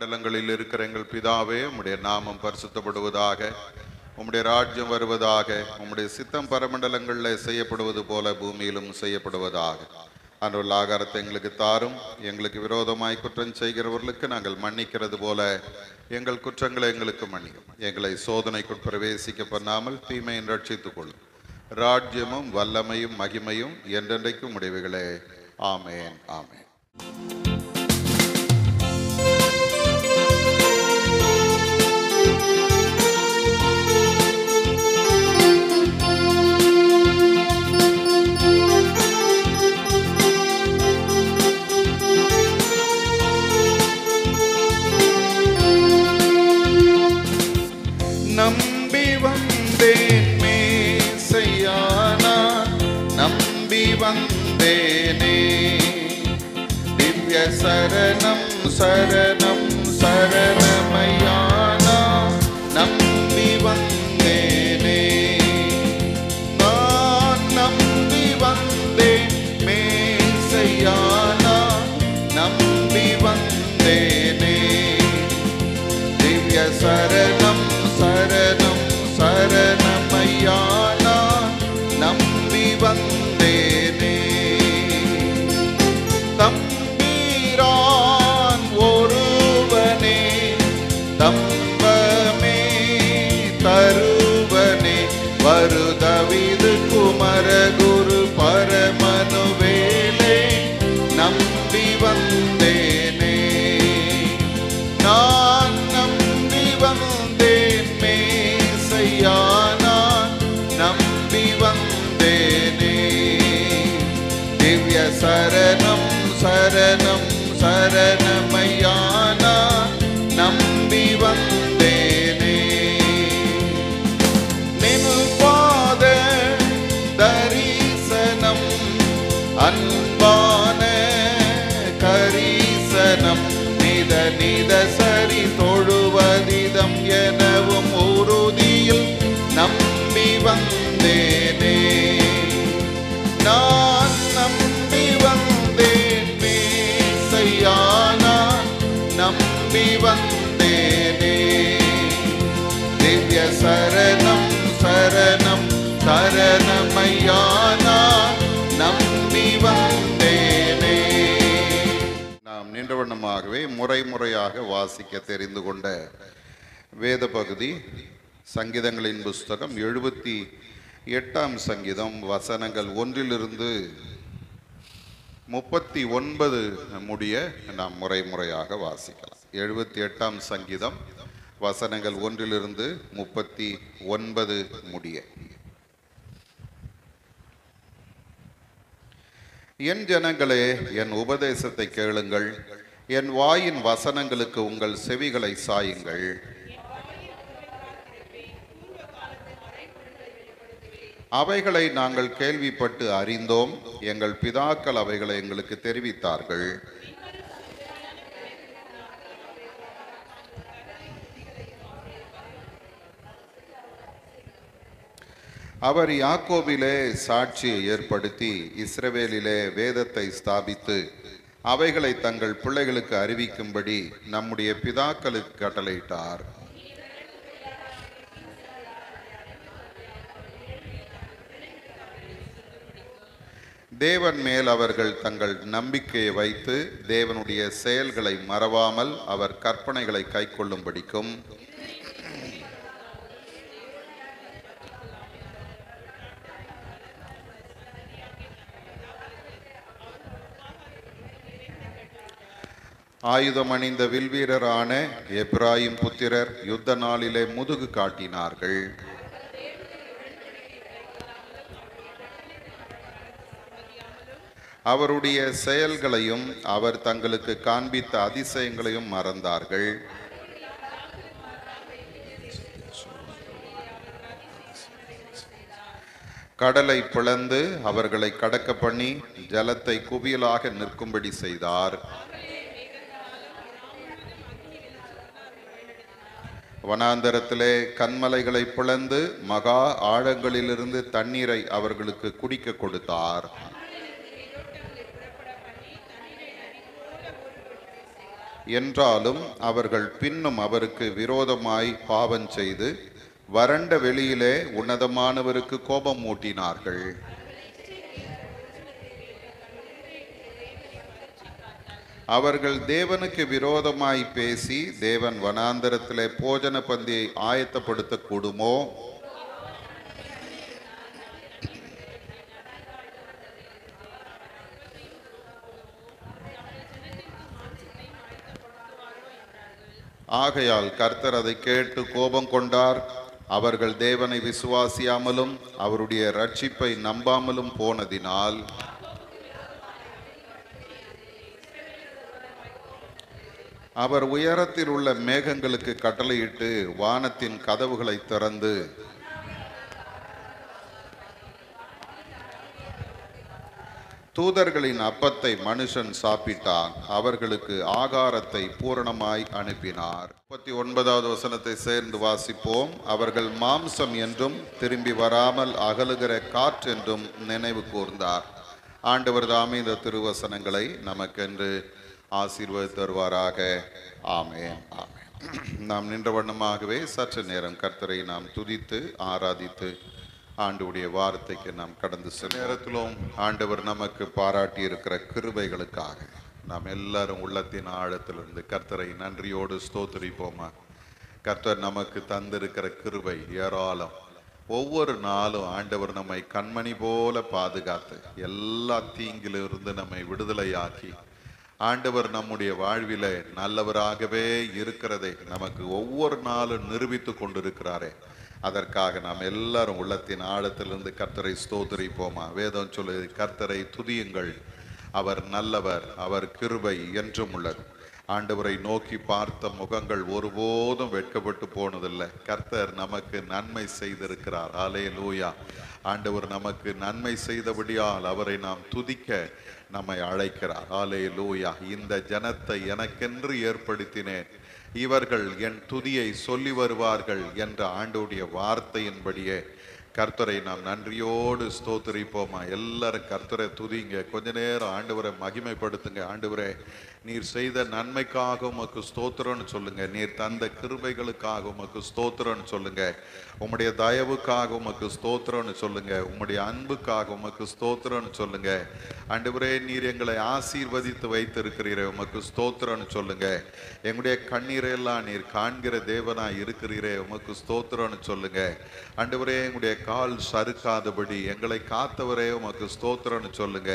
பரமண்டலங்களில் இருக்கிற எங்கள் பிதாவே, உம்முடைய நாமம் பரிசுத்தப்படுவதாக, உம்முடைய ராஜ்யம் வருவதாக, உம்முடைய சித்தம் பரமண்டலங்களில் செய்யப்படுவது போல பூமியிலும் செய்யப்படுவதாக. அன்றுள்ள ஆகாரத்தை எங்களுக்கு தாரும். எங்களுக்கு விரோதமாய் குற்றம் செய்கிறவர்களுக்கு நாங்கள் மன்னிக்கிறது போல எங்கள் குற்றங்களை எங்களுக்கு மன்னியும். எங்களை சோதனைக்குள் பிரவேசிக்க பண்ணாமல் தீமையை ரட்சித்துக் கொள்ளும். ராஜ்யமும் வல்லமையும் மகிமையும் என்றென்றைக்கும் உடையவைகளே. ஆமேன், ஆமேன். நம்பி வந்தேன் மேசையானா, நம்பி வந்தேனே. திவ்ய சரணம் சரணம் சரணமையானா, நம்பி வந்தேனே. நான் நம்பி வந்தேன் மேசையானா, நம்பி வந்தேனே. திவ்ய சரணம் சரணம் சரணமையானா, நம்பி வந்தேனே. தம்பீரான் ஒருவனே, தம்பமே தருவனே, வருதவிது குமர குரு பரமனுவேலே, நம்பி வந்தேனே. நான் நம்பி வந்தேன் மேசையானா, நம்பி வந்தேனே. திவ்ய சரணம் சரணம் சரணமையானா, நம்பி வந்தேனே. நின்பாத தரிசனம் அன்பான கரிசனம், நித நித சரி தொழுவதிதம் எனவும் உறுதியில் நம்பி வந்தேனே. நான் நம்பி வந்தேன் மேசையானா, நம்பி வந்தேனே. திவ்ய சரணம் சரணம் சரணமையானா, நம்பி வந்தேனே. நாம் நின்றவண்ணமாகவே முறை முறையாக வாசிக்க தெரிந்து கொண்ட வேத பகுதி சங்கீதங்களின் புஸ்தகம் 78ஆம் சங்கீதம், வசனங்கள் 1 to 39 முடிய நாம் முறை முறையாக வாசிக்கலாம். 78ஆம் சங்கீதம் வசனங்கள் 1 to 39 முடிய. என் ஜனங்களே, என் உபதேசத்தை கேளுங்கள், என் வாயின் வசனங்களுக்கு உங்கள் செவிகளை சாயுங்கள். அவைகளை நாங்கள் கேள்விப்பட்டு அறிந்தோம், எங்கள் பிதாக்கள் அவைகளை எங்களுக்கு தெரிவித்தார்கள். அவர் யாக்கோபிலே சாட்சியை ஏற்படுத்தி இஸ்ரவேலிலே வேதத்தை ஸ்தாபித்து அவைகளை தங்கள் பிள்ளைகளுக்கு அறிவிக்கும்படி நம்முடைய பிதாக்களுக்கு கட்டளையிட்டார். தேவன் மேல் அவர்கள் தங்கள் நம்பிக்கையை வைத்து தேவனுடைய செயல்களை மறவாமல் அவர் கற்பனைகளை கைக்கொள்ளும்படிக்கும் ஆயுதம் அணிந்த வில்வீரரான எப்ராயிம் புத்திரர் யுத்த நாளிலே முதுகு காட்டினார்கள். அவருடைய செயல்களையும் அவர் தங்களுக்கு காண்பித்த அதிசயங்களையும் மறந்தார்கள். கடலை பிளந்து அவர்களை கடக்க பண்ணி ஜலத்தை குவியலாக நிற்கும்படி செய்தார். வனாந்தரத்திலே கன்மலைகளை பிளந்து மகா ஆழங்களிலிருந்து தண்ணீரை அவர்களுக்கு குடிக்க கொடுத்தார். என்றாலும் அவர்கள் பின்னும் அவருக்கு விரோதமாய் பாவம் செய்து வறண்ட வெளியிலே உன்னதமானவருக்கு கோபம் மூட்டினார்கள். அவர்கள் தேவனுக்கு விரோதமாய் பேசி, தேவன் வனாந்தரத்திலே போஜன பந்தியை ஆயத்தப்படுத்த கூடுமோ? ஆகையால் கர்த்தர் அதை கேட்டு கோபம் கொண்டார். அவர்கள் தேவனை விசுவாசியாமலும் அவருடைய ரட்சிப்பை நம்பாமலும் போனதினால் அவர் உயரத்தில் உள்ள மேகங்களுக்கு கட்டளையிட்டு வானத்தின் கதவுகளை திறந்து தூதர்களின் அப்பத்தை மனுஷன் சாப்பிட்டான். அவர்களுக்கு ஆகாரத்தை பூரணமாய் அனுப்பினார். 39வது வசனத்தை சேர்ந்து வாசிப்போம். அவர்கள் மாம்சம் என்றும் திரும்பி வராமல் அகலுகிற காற்றென்றும் நினைவு கூர்ந்தார். ஆண்டவர் தாமே இந்த திருவசனங்களை நமக்கென்று ஆசீர்வாதம் தருவாராக. ஆமென், ஆமென். நாம் நின்ற வண்ணமாகவே சற்று நேரம் கர்த்தரை நாம் துதித்து ஆராதித்து ஆண்டவருடைய வார்த்தைக்கு நாம் கடந்து செல்லும் நேரத்திலும் ஆண்டவர் நமக்கு பாராட்டி இருக்கிற கிருபைகளுக்காக நாம் எல்லாரும் உள்ளத்தின் ஆழத்திலிருந்து கர்த்தரை நன்றியோடு ஸ்தோத்திரிப்போமா. கர்த்தர் நமக்கு தந்திருக்கிற கிருபை ஏராளம். ஒவ்வொரு நாளும் ஆண்டவர் நம்மை கண்மணி போல பாதுகாத்து எல்லா தீங்கிலிருந்து நம்மை விடுதலையாக்கி ஆண்டவர் நம்முடைய வாழ்வில நல்லவராகவே இருக்கிறதை நமக்கு ஒவ்வொரு நாளும் நிரூபித்து கொண்டிருக்கிறாரே. அதற்காக நாம் எல்லாரும் உள்ளத்தின் ஆழத்திலிருந்து கர்த்தரை ஸ்தோத்திரிப்போமா. வேதம் சொல்லுது, கர்த்தரை துதியுங்கள், அவர் நல்லவர், அவர் கிருபை என்றும் உள்ளது. ஆண்டவரை நோக்கி பார்த்த முகங்கள் ஒருபோதும் வெட்கப்பட்டு போனதில்லை. கர்த்தர் நமக்கு நன்மை செய்திருக்கிறார். அல்லேலூயா. ஆண்டவர் நமக்கு நன்மை செய்தபடியால் அவரை நாம் துதிக்க நம்மை அழைக்கிறார். அல்லேலூயா. இந்த ஜனத்தை எனக்கென்று ஏற்படுத்தினேன், இவர்கள் என் துதியை சொல்லி வருவார்கள் என்ற ஆண்டவருடைய வார்த்தையின்படியே கர்த்தரை நாம் நன்றியோடு ஸ்தோத்திரிப்போமா. எல்லாரும் கர்த்தரை துதிங்க. கொஞ்ச நேரம் ஆண்டவரை மகிமைப்படுத்துங்க. ஆண்டவரே, நீர் செய்த நன்மைக்காக உமக்கு ஸ்தோத்திரம்னு சொல்லுங்க. நீர் தந்த கிருபைகளுக்காக உமக்கு ஸ்தோத்திரம்னு சொல்லுங்க. உம்முடைய தயவுக்காக உமக்கு ஸ்தோத்திரம்னு சொல்லுங்க. உம்முடைய அன்புக்காக உமக்கு ஸ்தோத்திரம்னு சொல்லுங்க. ஆண்டவரே, நீர் எங்களை ஆசீர்வதித்து வைத்திருக்கிறீரே, உமக்கு ஸ்தோத்திரம்னு சொல்லுங்க. எங்களுடைய கண்ணீரெல்லாம் நீர் காண்கிற தேவனா இருக்கிறீரே, உமக்கு ஸ்தோத்திரம்னு சொல்லுங்க. ஆண்டவரே, எங்களுடைய கால் சறுக்காதபடி எங்களை காத்தவரே, உமக்கு ஸ்தோத்திரம்னு சொல்லுங்க.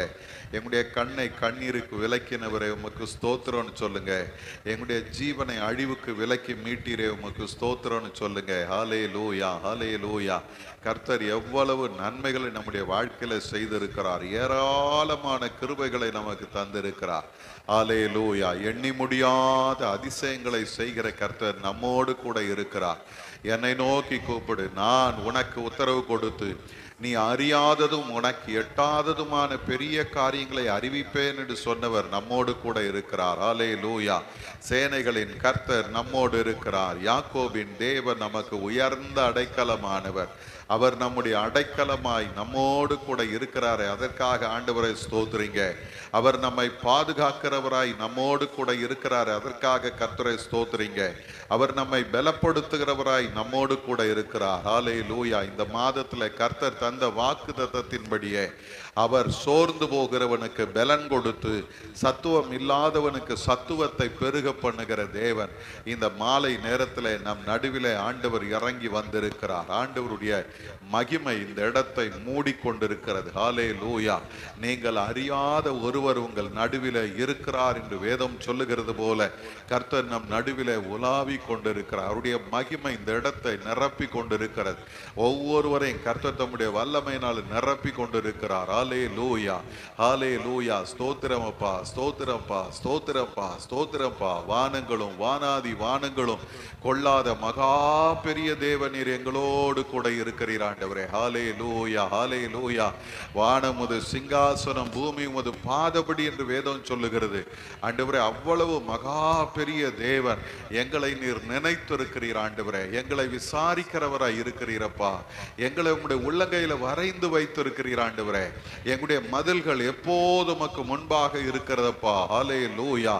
எங்களுடைய கண்ணை கண்ணீருக்கு விலக்கினவரே, உமக்கு ஸ்தோத்திரம்னு சொல்லுங்க. எங்களுடைய ஜீவனை அழிவுக்கு விலக்கி மீட்டீரே, உமக்கு ஸ்தோத்திரம்னு சொல்லுங்க. ஹல்லேலூயா, ஹல்லேலூயா. கர்த்தர் எவ்வளவு நன்மைகளை நம்முடைய வாழ்க்கையில செய்திருக்கிறார். ஏராளமான கிருபைகளை நமக்கு தந்திருக்கிறார். ஹல்லேலூயா. எண்ணி முடியாத அதிசயங்களை செய்கிற கர்த்தர் நம்மோடு கூட இருக்கிறார். என்னை நோக்கி கூப்பிடு, நான் உனக்கு உத்தரவு கொடுத்து நீ அறியாததும் உனக்கு எட்டாததுமான பெரிய காரியங்களை அறிவிப்பேன் என்று சொன்னவர் நம்மோடு கூட இருக்கிறார். அல்லேலூயா. சேனைகளின் கர்த்தர் நம்மோடு இருக்கிறார். யாக்கோபின் தேவன் நமக்கு உயர்ந்த அடைக்கலமானவர். அவர் நம்முடைய அடைக்கலமாய் நம்மோடு கூட இருக்கிறாரே, அதற்காக ஆண்டவரை ஸ்தோத்திரிங்க. அவர் நம்மை பாதுகாக்கிறவராய் நம்மோடு கூட இருக்கிறாரே, அதற்காக கர்த்தரை ஸ்தோத்திரிங்க. அவர் நம்மை பலப்படுத்துகிறவராய் நம்மோடு கூட இருக்கிறார். ஹல்லேலூயா. இந்த மாதத்துல கர்த்தர் தந்த வாக்குத்தத்தத்தின்படியே அவர் சோர்ந்து போகிறவனுக்கு பலன் கொடுத்து சத்துவம் இல்லாதவனுக்கு சத்துவத்தை பெருக பண்ணுகிற தேவன். இந்த மாலை நேரத்தில் நம் நடுவிலே ஆண்டவர் இறங்கி வந்திருக்கிறார். ஆண்டவருடைய மகிமை இந்த இடத்தை மூடிக்கொண்டிருக்கிறது. ஹல்லேலூயா. நீங்கள் அறியாத ஒருவர் உங்கள் நடுவிலே இருக்கிறார் என்று வேதம் சொல்லுகிறது போல கர்த்தர் நம் நடுவிலே உலாவி கொண்டிருக்கிறார். அவருடைய மகிமை இந்த இடத்தை நிரப்பி கொண்டிருக்கிறது. ஒவ்வொருவரையும் கர்த்தர் தம்முடைய வல்லமையினால் நிரப்பி கொண்டிருக்கிறார். ஹல்லேலூயா, ஹல்லேலூயா. ஸ்தோத்திரமப்பா, ஸ்தோத்திரப்பா, ஸ்தோத்திரப்பா, ஸ்தோத்திரப்பா. வானங்களும் வானாதி வானங்களும் கொள்ளாத மகா பெரிய தேவனீர் எங்களோடு கூட இருக்கிறீர். ஆண்டவரே. ஹல்லேலூயா, ஹல்லேலூயா. வானம் உமது சிங்காசனம், பூமி உமது பாதபடி என்று வேதம் சொல்லுகிறது. ஆண்டவரே, அவ்வளவு மகா பெரிய தேவன் எங்களை நீர் நினைத்திருக்கிறீர் ஆண்டவரே. எங்களை விசாரிக்கிறவராய் இருக்கிறீரப்பா. எங்களை உங்களுடைய உள்ளங்கையில வரைந்து வைத்திருக்கிறீர் ஆண்டவரே. எங்களுடைய மதில்கள் எப்போதும் உமக்கு முன்பாக இருக்கிறதப்பா. ஹல்லேலூயா.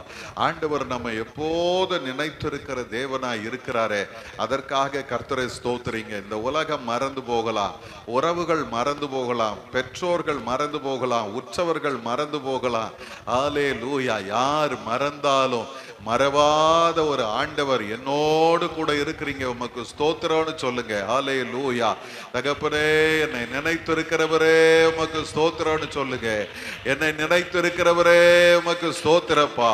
ஆண்டவர் நம்ம எப்போது நினைத்திருக்கிற தேவனாய் இருக்கிறாரே, அதற்காக கர்த்தரை ஸ்தோத்திரிங்க. இந்த உலகம் மறந்து போகலாம், உறவுகள் மறந்து போகலாம், பெற்றோர்கள் மறந்து போகலாம், உற்சவர்கள் மறந்து போகலாம். ஹல்லேலூயா. யார் மறந்தாலும் மறவாத ஒரு ஆண்டவர் என்னோடு கூட இருக்கிறீங்க, உமக்கு ஸ்தோத்திரம்னு சொல்லுங்க. ஹல்லேலூயா. தகப்பனே, என்னை நினைத்திருக்கிறவரே உமக்கு ஸ்தோத்திரம்னு சொல்லுங்க. என்னை நினைத்திருக்கிறவரே உமக்கு ஸ்தோத்திரப்பா.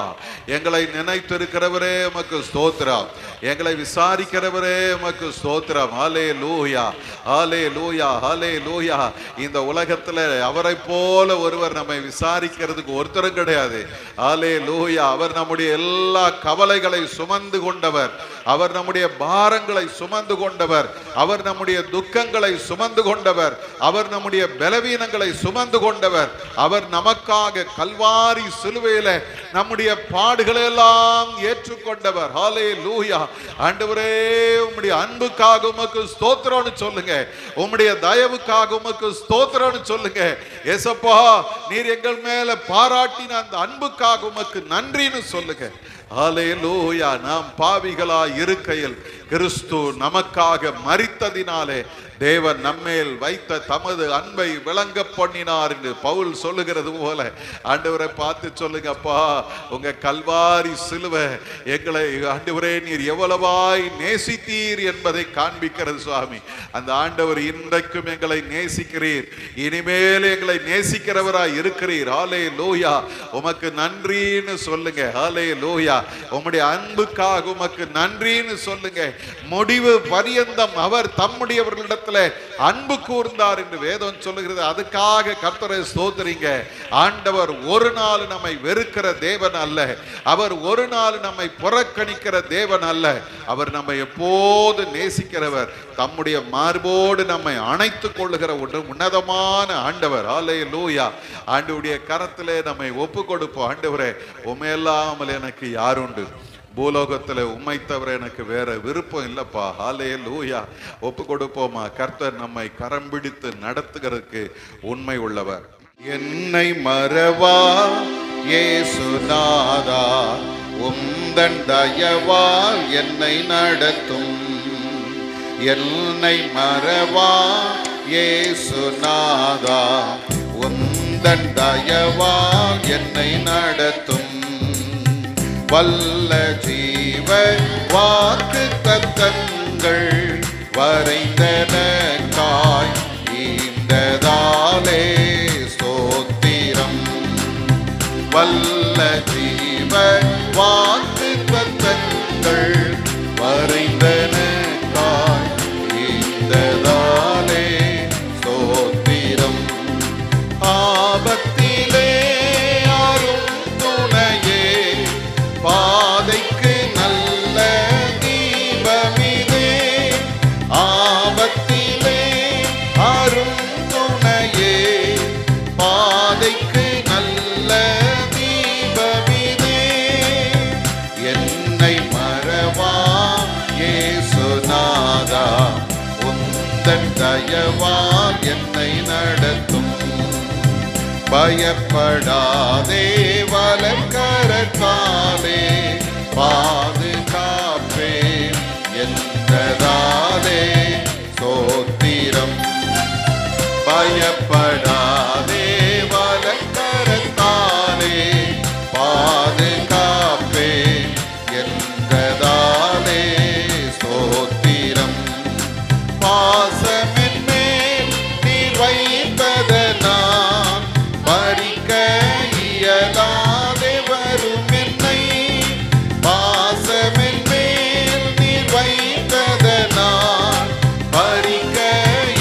எங்களை நினைத்திருக்கிறவரே உமக்கு ஸ்தோத்திரம். எங்களை விசாரிக்கிறவரே உமக்கு ஸ்தோத்திரம். ஹல்லேலூயா, ஹல்லேலூயா, ஹல்லேலூயா. இந்த உலகத்துல அவரை போல ஒருவர் நம்மை விசாரிக்கிறதுக்கு ஒருத்தரும் கிடையாது. ஹல்லேலூயா. அவர் நம்முடைய எல்லா கவலைகளை சுமந்து கொண்டவர், அவர் நம்முடைய பாரங்களை சுமந்து கொண்டவர், அவர் நம்முடைய துக்கங்களை சுமந்து கொண்டவர், அவர் நம்முடைய பலவீனங்களை சுமந்து கொண்டவர். அவர் நமக்காக கல்வாரி சிலுவையில நம்முடைய பாடுகளை எல்லாம் ஏற்றுக்கொண்டவர். ஹல்லேலூயா. ஆண்டவரே, உம்முடைய அன்புக்காக உமக்கு ஸ்தோத்திரம்னு சொல்லுங்க. உம்முடைய தயவுக்காக உமக்கு ஸ்தோத்திரம்னு சொல்லுங்க. ஏசப்பா, நீர் எங்கள் மேல பாராட்டின அந்த அன்புக்காக உமக்கு நன்றின்னு சொல்லுங்க. ஹல்லேலூயா. நாம் பாவிகளாய் இருக்கையில் கிறிஸ்து நமக்காக மரித்ததினாலே தேவன் நம்மேல் வைத்த தமது அன்பை விளங்க பண்ணினார் என்று பவுல் சொல்லுகிறது போல ஆண்டவரை பார்த்து சொல்லுங்க, அப்பா, உங்க கல்வாரி சிலுவை எங்களை ஆண்டவரே நீர் எவ்வளவாய் நேசித்தீர் என்பதை காண்பிக்கிறது சுவாமி. அந்த ஆண்டவர் இன்றைக்கும் எங்களை நேசிக்கிறீர், இனிமேல் எங்களை நேசிக்கிறவராய் இருக்கிறீர். ஹல்லேலூயா. உமக்கு நன்றின்னு சொல்லுங்க. ஹல்லேலூயா. உம்முடைய அன்புக்காக உமக்கு நன்றின்னு சொல்லுங்க. முடிவு பரியந்தம் அவர் தம்முடையவர்களிடத்தில் அன்பு கூர்ந்தார் என்று வேதம் சொல்லுகிறது. அதுக்காக கர்த்தரை ஸ்தோத்திரிங்க. ஆண்டவர் ஒரு நாள் நம்மை வெறுக்கிற தேவன் அல்ல, அவர் ஒரு நாள் நம்மை புறக்கணிக்கிற தேவன் அல்ல. அவர் நம்மை எப்போது நேசிக்கிறவர், தம்முடைய மார்போடு நம்மை அணைத்துக் கொள்ளுகிற ஒரு உன்னதமான ஆண்டவர். ஹல்லேலூயா. ஆண்டவருடைய கரத்திலே நம்மை ஒப்பு கொடுப்போம். ஆண்டவரே, உம்மையல்லாமல் எனக்கு யாருண்டு? பூலோகத்தில் உம்மை தவிர எனக்கு வேற விருப்பம் இல்லப்பா. ஹல்லேலூயா. ஒப்பு கொடுப்போமா? கர்த்தர் நம்மை கரம் பிடித்து நடத்துகிறதுக்கு உண்மை உள்ளவர். என்னை மறவா இயேசுநாதா, உந்தன் தயவால் என்னை நடத்தும். என்னை மறவா இயேசுநாதா, உந்தன் தயவால் என்னை நடத்தும். வல்ல ஜீவ வாக்கு தத்தங்கள் வரைந்தனக்காய் ஈந்ததாலே ஸ்தோத்திரம். வல்ல ஜீவ வாக்கு தத்தங்கள் வரைந்தனக்காய் ஈந்ததாலே ஸ்தோத்திரம். ஆபத்திலே யாரும் துணையே, பாதைக்கு நல்ல தீபமிதே. ஆபத்திலே அரும் துணையே, பாதைக்கு நல்ல தீபமிதே. என்னை மறவா இயேசுநாதா, உந்தன் தயவால் என்னை நடத்தும். பயப்படாதே, வலக்கரத்தாலே பாதுகாப்பே என்றதாலே ஸ்தோத்திரம். பயப்படாதே, வலக்கரத்தாலே பாதுகாப்பே என்றதாலே ஸ்தோத்திரம். பாசமென் மேல் நீர் வைப்பதனால் பறிக்க இயலாதே வரும் என்னை. பாசமென் மேல் நீர் வைத்ததனால் பறிக்க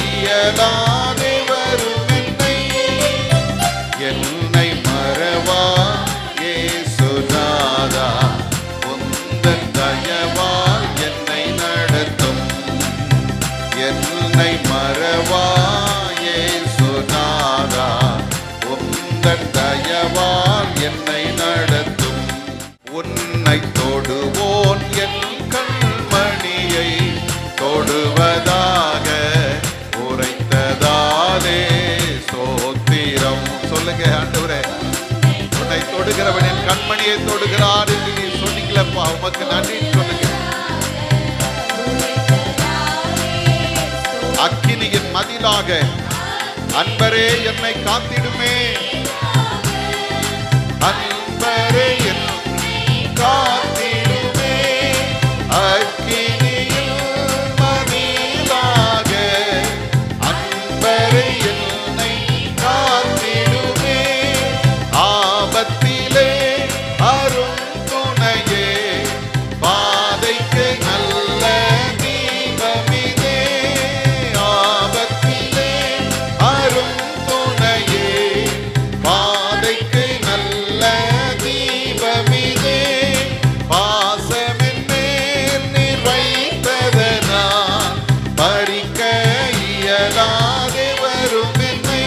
இயலாதே வரும் என்னை. உந்தன் தயவால் என்னை நடத்தும். உன்னை தொடுவோன் என் கண்மணியை தொடுவதாக உரைத்ததாலே ஸ்தோத்திரம். சொல்லுங்க ஆண்டவரே, உன்னை தொடுகிறவன் என் கண்மணியை தொடுகிறார் என்று நீ சொன்னீங்களப்பா, உமக்கு நன்றி சொல்லுங்க. அக்கினியின் மதிலாக அன்பரே என்னை காத்திடுமே, அன்பரே என்னை காத்திடுமே. அக்கினியின் மதிலாக அன்பரே என்னை காத்திடுமே. ஆபத்திலே அரும் துணையே, பாதைக்கு நல்ல தீபமிதே. ஆபத்திலே அரும் துணையே, பாதைக்கு நல்ல தீபமிதே. பாசமின் மேல் நீர் வைத்ததனால் பறிக்க இயலாதே வரும் என்னை.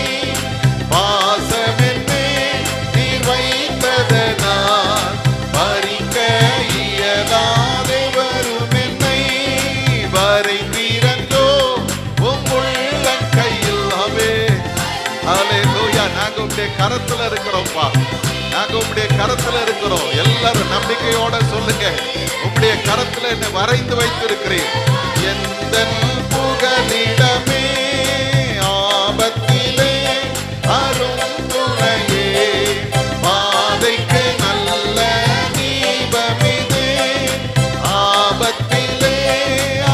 பாசமின் மேல் நீர் வைத்ததனால் பறிக்க இயலாதே வரும் என்னை. வரைந்தீரன்றோ உம் உள்ளங்கையில். அவே ஹல்லேலூயா. நாங்க உம்முடைய கரத்துல இருக்கிறோம்ப்பா, நாங்க உம்முடைய கரத்துல இருக்கிறோம். எல்லாரும் நம்பிக்கையோட சொல்லுங்க, உம்முடைய கரத்துல என்னை வரைந்து வைத்திருக்கிறீர். எந்தன் புகலிடமே, ஆபத்திலே அரும் துணையே, பாதைக்கு நல்ல தீபமிதே. ஆபத்திலே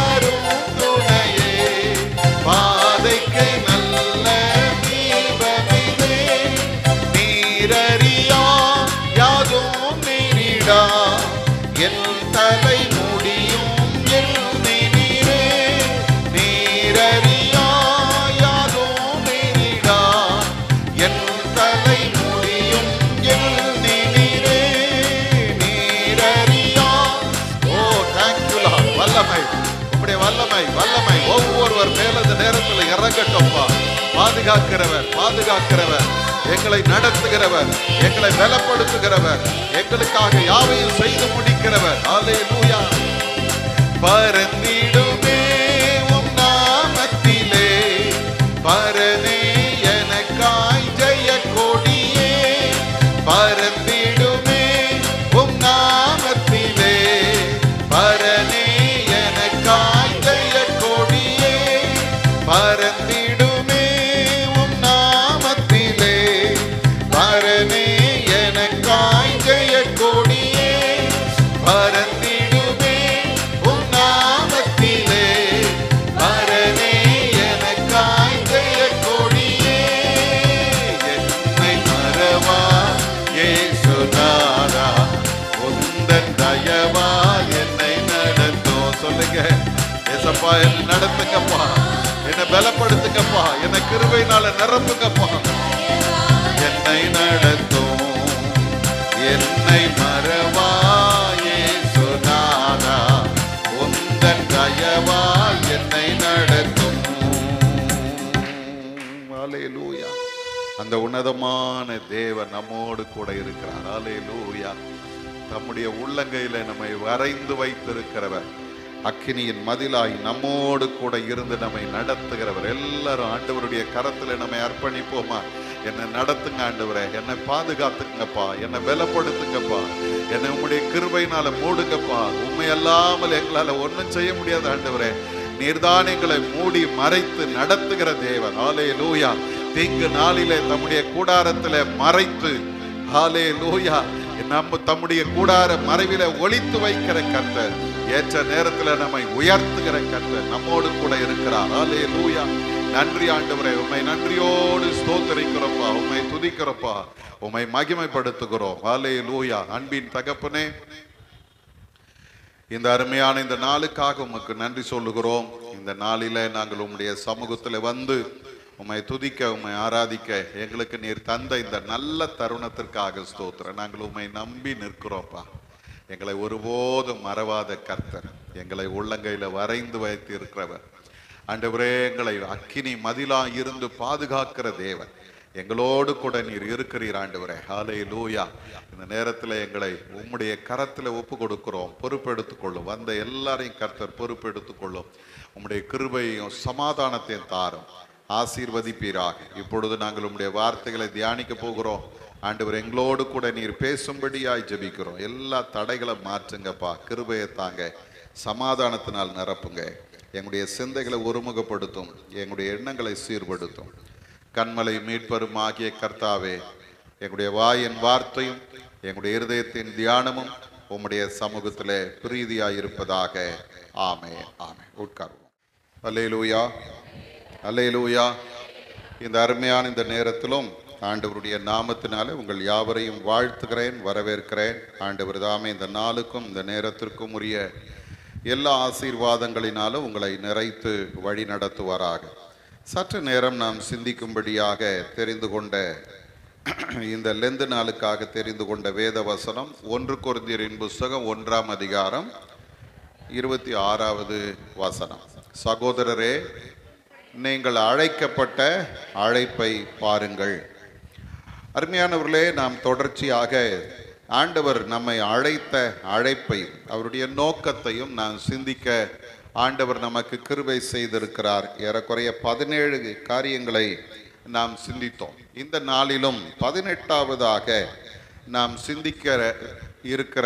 அரும் துணையே, பாதைக்கு நல்ல தீபமிதே. நீரறியா யாதும் நீரிடா, என் தலை முடியும் எண்ணி நீரே. நீரறியா யாதும் நீரிடா, என் தலை முடியும் எண்ணி நீரே. நீரறியா. ஓ தேங்க்யூ லார்ட். வல்லமை, உம்முடைய வல்லமை, வல்லமை ஒவ்வொருவர் மேல இந்த நேரத்தில் இறங்கட்டும்ப்பா. பாதுகாக்கிறவர், பாதுகாக்கிறவர், எங்களை நடத்துகிறவர், எங்களை பலப்படுத்துகிறவர், எங்களுக்காக யாவையும் செய்து முடிக்கிறவர். ஹல்லேலூயா. பரந்திடுமே உம் நாமத்திலே, பரனே எனக்காய் ஜெய கொடியே. பரந்திடுமே உம் நாமத்திலே, பரனே எனக்காய் ஜெய கொடியே. பரந்திடுமே உம் நாமத்திலே, பரனே எனக்காய் ஜெய கொடியே. பரந்திடுமே உம் நாமத்திலே, பரனே எனக்காய் ஜெய கொடியே. என்னை மறவா இயேசுநாதா, உந்தன் தயவா என்னை நடத்தும். சொல்லுங்க, ஏசப்பா என்னை நடத்துங்கப்பா, என்னை பலப்படுத்துங்கப்பா, என்னை கிருபையினால நிரப்புங்கப்பா. என்னை நடத்தும், என்னை மறவா இயேசுநாதா, உந்தன் தயவா என்னை நடத்தும். ஹல்லேலூயா. அந்த உன்னதமான தேவன் நம்மோடு கூட இருக்கிறார். ஹல்லேலூயா. தம்முடைய உள்ளங்கையில நம்மை வரைந்து வைத்திருக்கிறவர், அக்கினியின் மதிலாய் நம்மோடு கூட இருந்து நம்மை நடத்துகிறவர். எல்லாரும் ஆண்டவருடைய கரத்துல நம்மை அர்ப்பணிப்போமா. என்னை நடத்துங்க ஆண்டவரே, என்னை பாதுகாத்துங்கப்பா, என்னை பலப்படுத்துங்கப்பா, என்னை உம்முடைய கிருபையினால மூடுங்கப்பா. உண்மை அல்லாமல் எங்களால ஒன்றும் செய்ய முடியாது ஆண்டவரே. நீர்தான் எங்களை மூடி மறைத்து நடத்துகிற தேவன். ஹல்லேலூயா. தீங்கு நாளிலே தம்முடைய கூடாரத்திலே மறைத்து, ஹல்லேலூயா, நம்ம தம்முடைய கூடார மறைவில ஒளித்து வைக்கிற கர்த்தர், ஏற்ற நேரத்தில் நம்மை உயர்த்துகிற கர்த்தர் நம்மோடு கூட இருக்கிறார். ஹல்லேலூயா. நன்றி ஆண்டவரே, உம்மை நன்றியோடு ஸ்தோத்திரிக்கிறோப்பா, உம்மை துதிக்கிறோப்பா, உம்மை மகிமைப்படுத்துகிறோம். ஹல்லேலூயா. அன்பின் தகப்பனே, இந்த அருமையான இந்த நாளுக்காக உமக்கு நன்றி சொல்லுகிறோம். இந்த நாளில நாங்கள் உம்முடைய சமூகத்தில் வந்து உம்மை துதிக்க, உம்மை ஆராதிக்க எங்களுக்கு நீர் தந்த இந்த நல்ல தருணத்திற்காக ஸ்தோத்திரம். நாங்கள் உம்மை நம்பி நிற்கிறோம்ப்பா. எங்களை ஒருபோதும் மறவாத கர்த்தர், எங்களை உள்ளங்கையில வரைந்து வைத்து இருக்கிறவர் ஆண்டவரே, எங்களை அக்கினி மதிலா இருந்து பாதுகாக்கிற தேவன், எங்களோடு கூட நீர் இருக்கிறீர் ஆண்டவரே. ஹல்லேலூயா. இந்த நேரத்தில் எங்களை உம்முடைய கரத்தில் ஒப்பு கொடுக்கிறோம். பொறுப்பெடுத்துக் கொள்ளும். வந்த எல்லாரையும் கர்த்தர் பொறுப்பெடுத்துக் கொள்ளும். உம்முடைய கிருபையும் சமாதானத்தையும் தாரும். ஆசீர்வதிப்பீராக. இப்பொழுது நாங்கள் உம்முடைய வார்த்தைகளை தியானிக்க போகிறோம். ஆண்டவர் எங்களோடு கூட நீர் பேசும்படியாய் ஜெபிக்கிறோம். எல்லா தடைகளை மாற்றுங்கப்பா. கிருபையை தாங்க. சமாதானத்தினால் நிரப்புங்க. எங்களுடைய சிந்தைகளை ஒருமுகப்படுத்தும். எங்களுடைய எண்ணங்களை சீர்படுத்தும். கண்மலை மீட்பரும் ஆகிய கர்த்தாவே, எங்களுடைய வாயின் வார்த்தையும் எங்களுடைய இருதயத்தின் தியானமும் உம்முடைய சமூகத்திலே பிரீதியாயிருப்பதாக. ஆமே ஆமே. உட்காருவோம். அல்லேலூயா, அல்லேலூயா. இந்த அருமையான இந்த நேரத்திலும் ஆண்டவருடைய நாமத்தினாலே உங்கள் யாவரையும் வாழ்த்துகிறேன், வரவேற்கிறேன். ஆண்டவர் தாமே இந்த நாளுக்கும் இந்த நேரத்திற்கும் உரிய எல்லா ஆசீர்வாதங்களினாலும் உங்களை நிறைத்து வழி நடத்துவாராக. சற்று நேரம் நாம் சிந்திக்கும்படியாக தெரிந்து கொண்ட இந்த லெந்து நாளுக்காக தெரிந்து கொண்ட வேத வசனம் 1 கொரிந்தியரின் புஸ்தகம் 1ஆம் அதிகாரம் 26வது வசனம். சகோதரரே, நீங்கள் அழைக்கப்பட்ட அழைப்பை பாருங்கள். அருமையானவர்களே, நாம் தொடர்ச்சியாக ஆண்டவர் நம்மை அழைத்த அழைப்பை, அவருடைய நோக்கத்தையும் நாம் சிந்திக்க ஆண்டவர் நமக்கு கிருபை செய்திருக்கிறார். ஏறக்குறைய 17 காரியங்களை நாம் சிந்தித்தோம். இந்த நாளிலும் 18வதாக நாம் சிந்திக்க இருக்கிற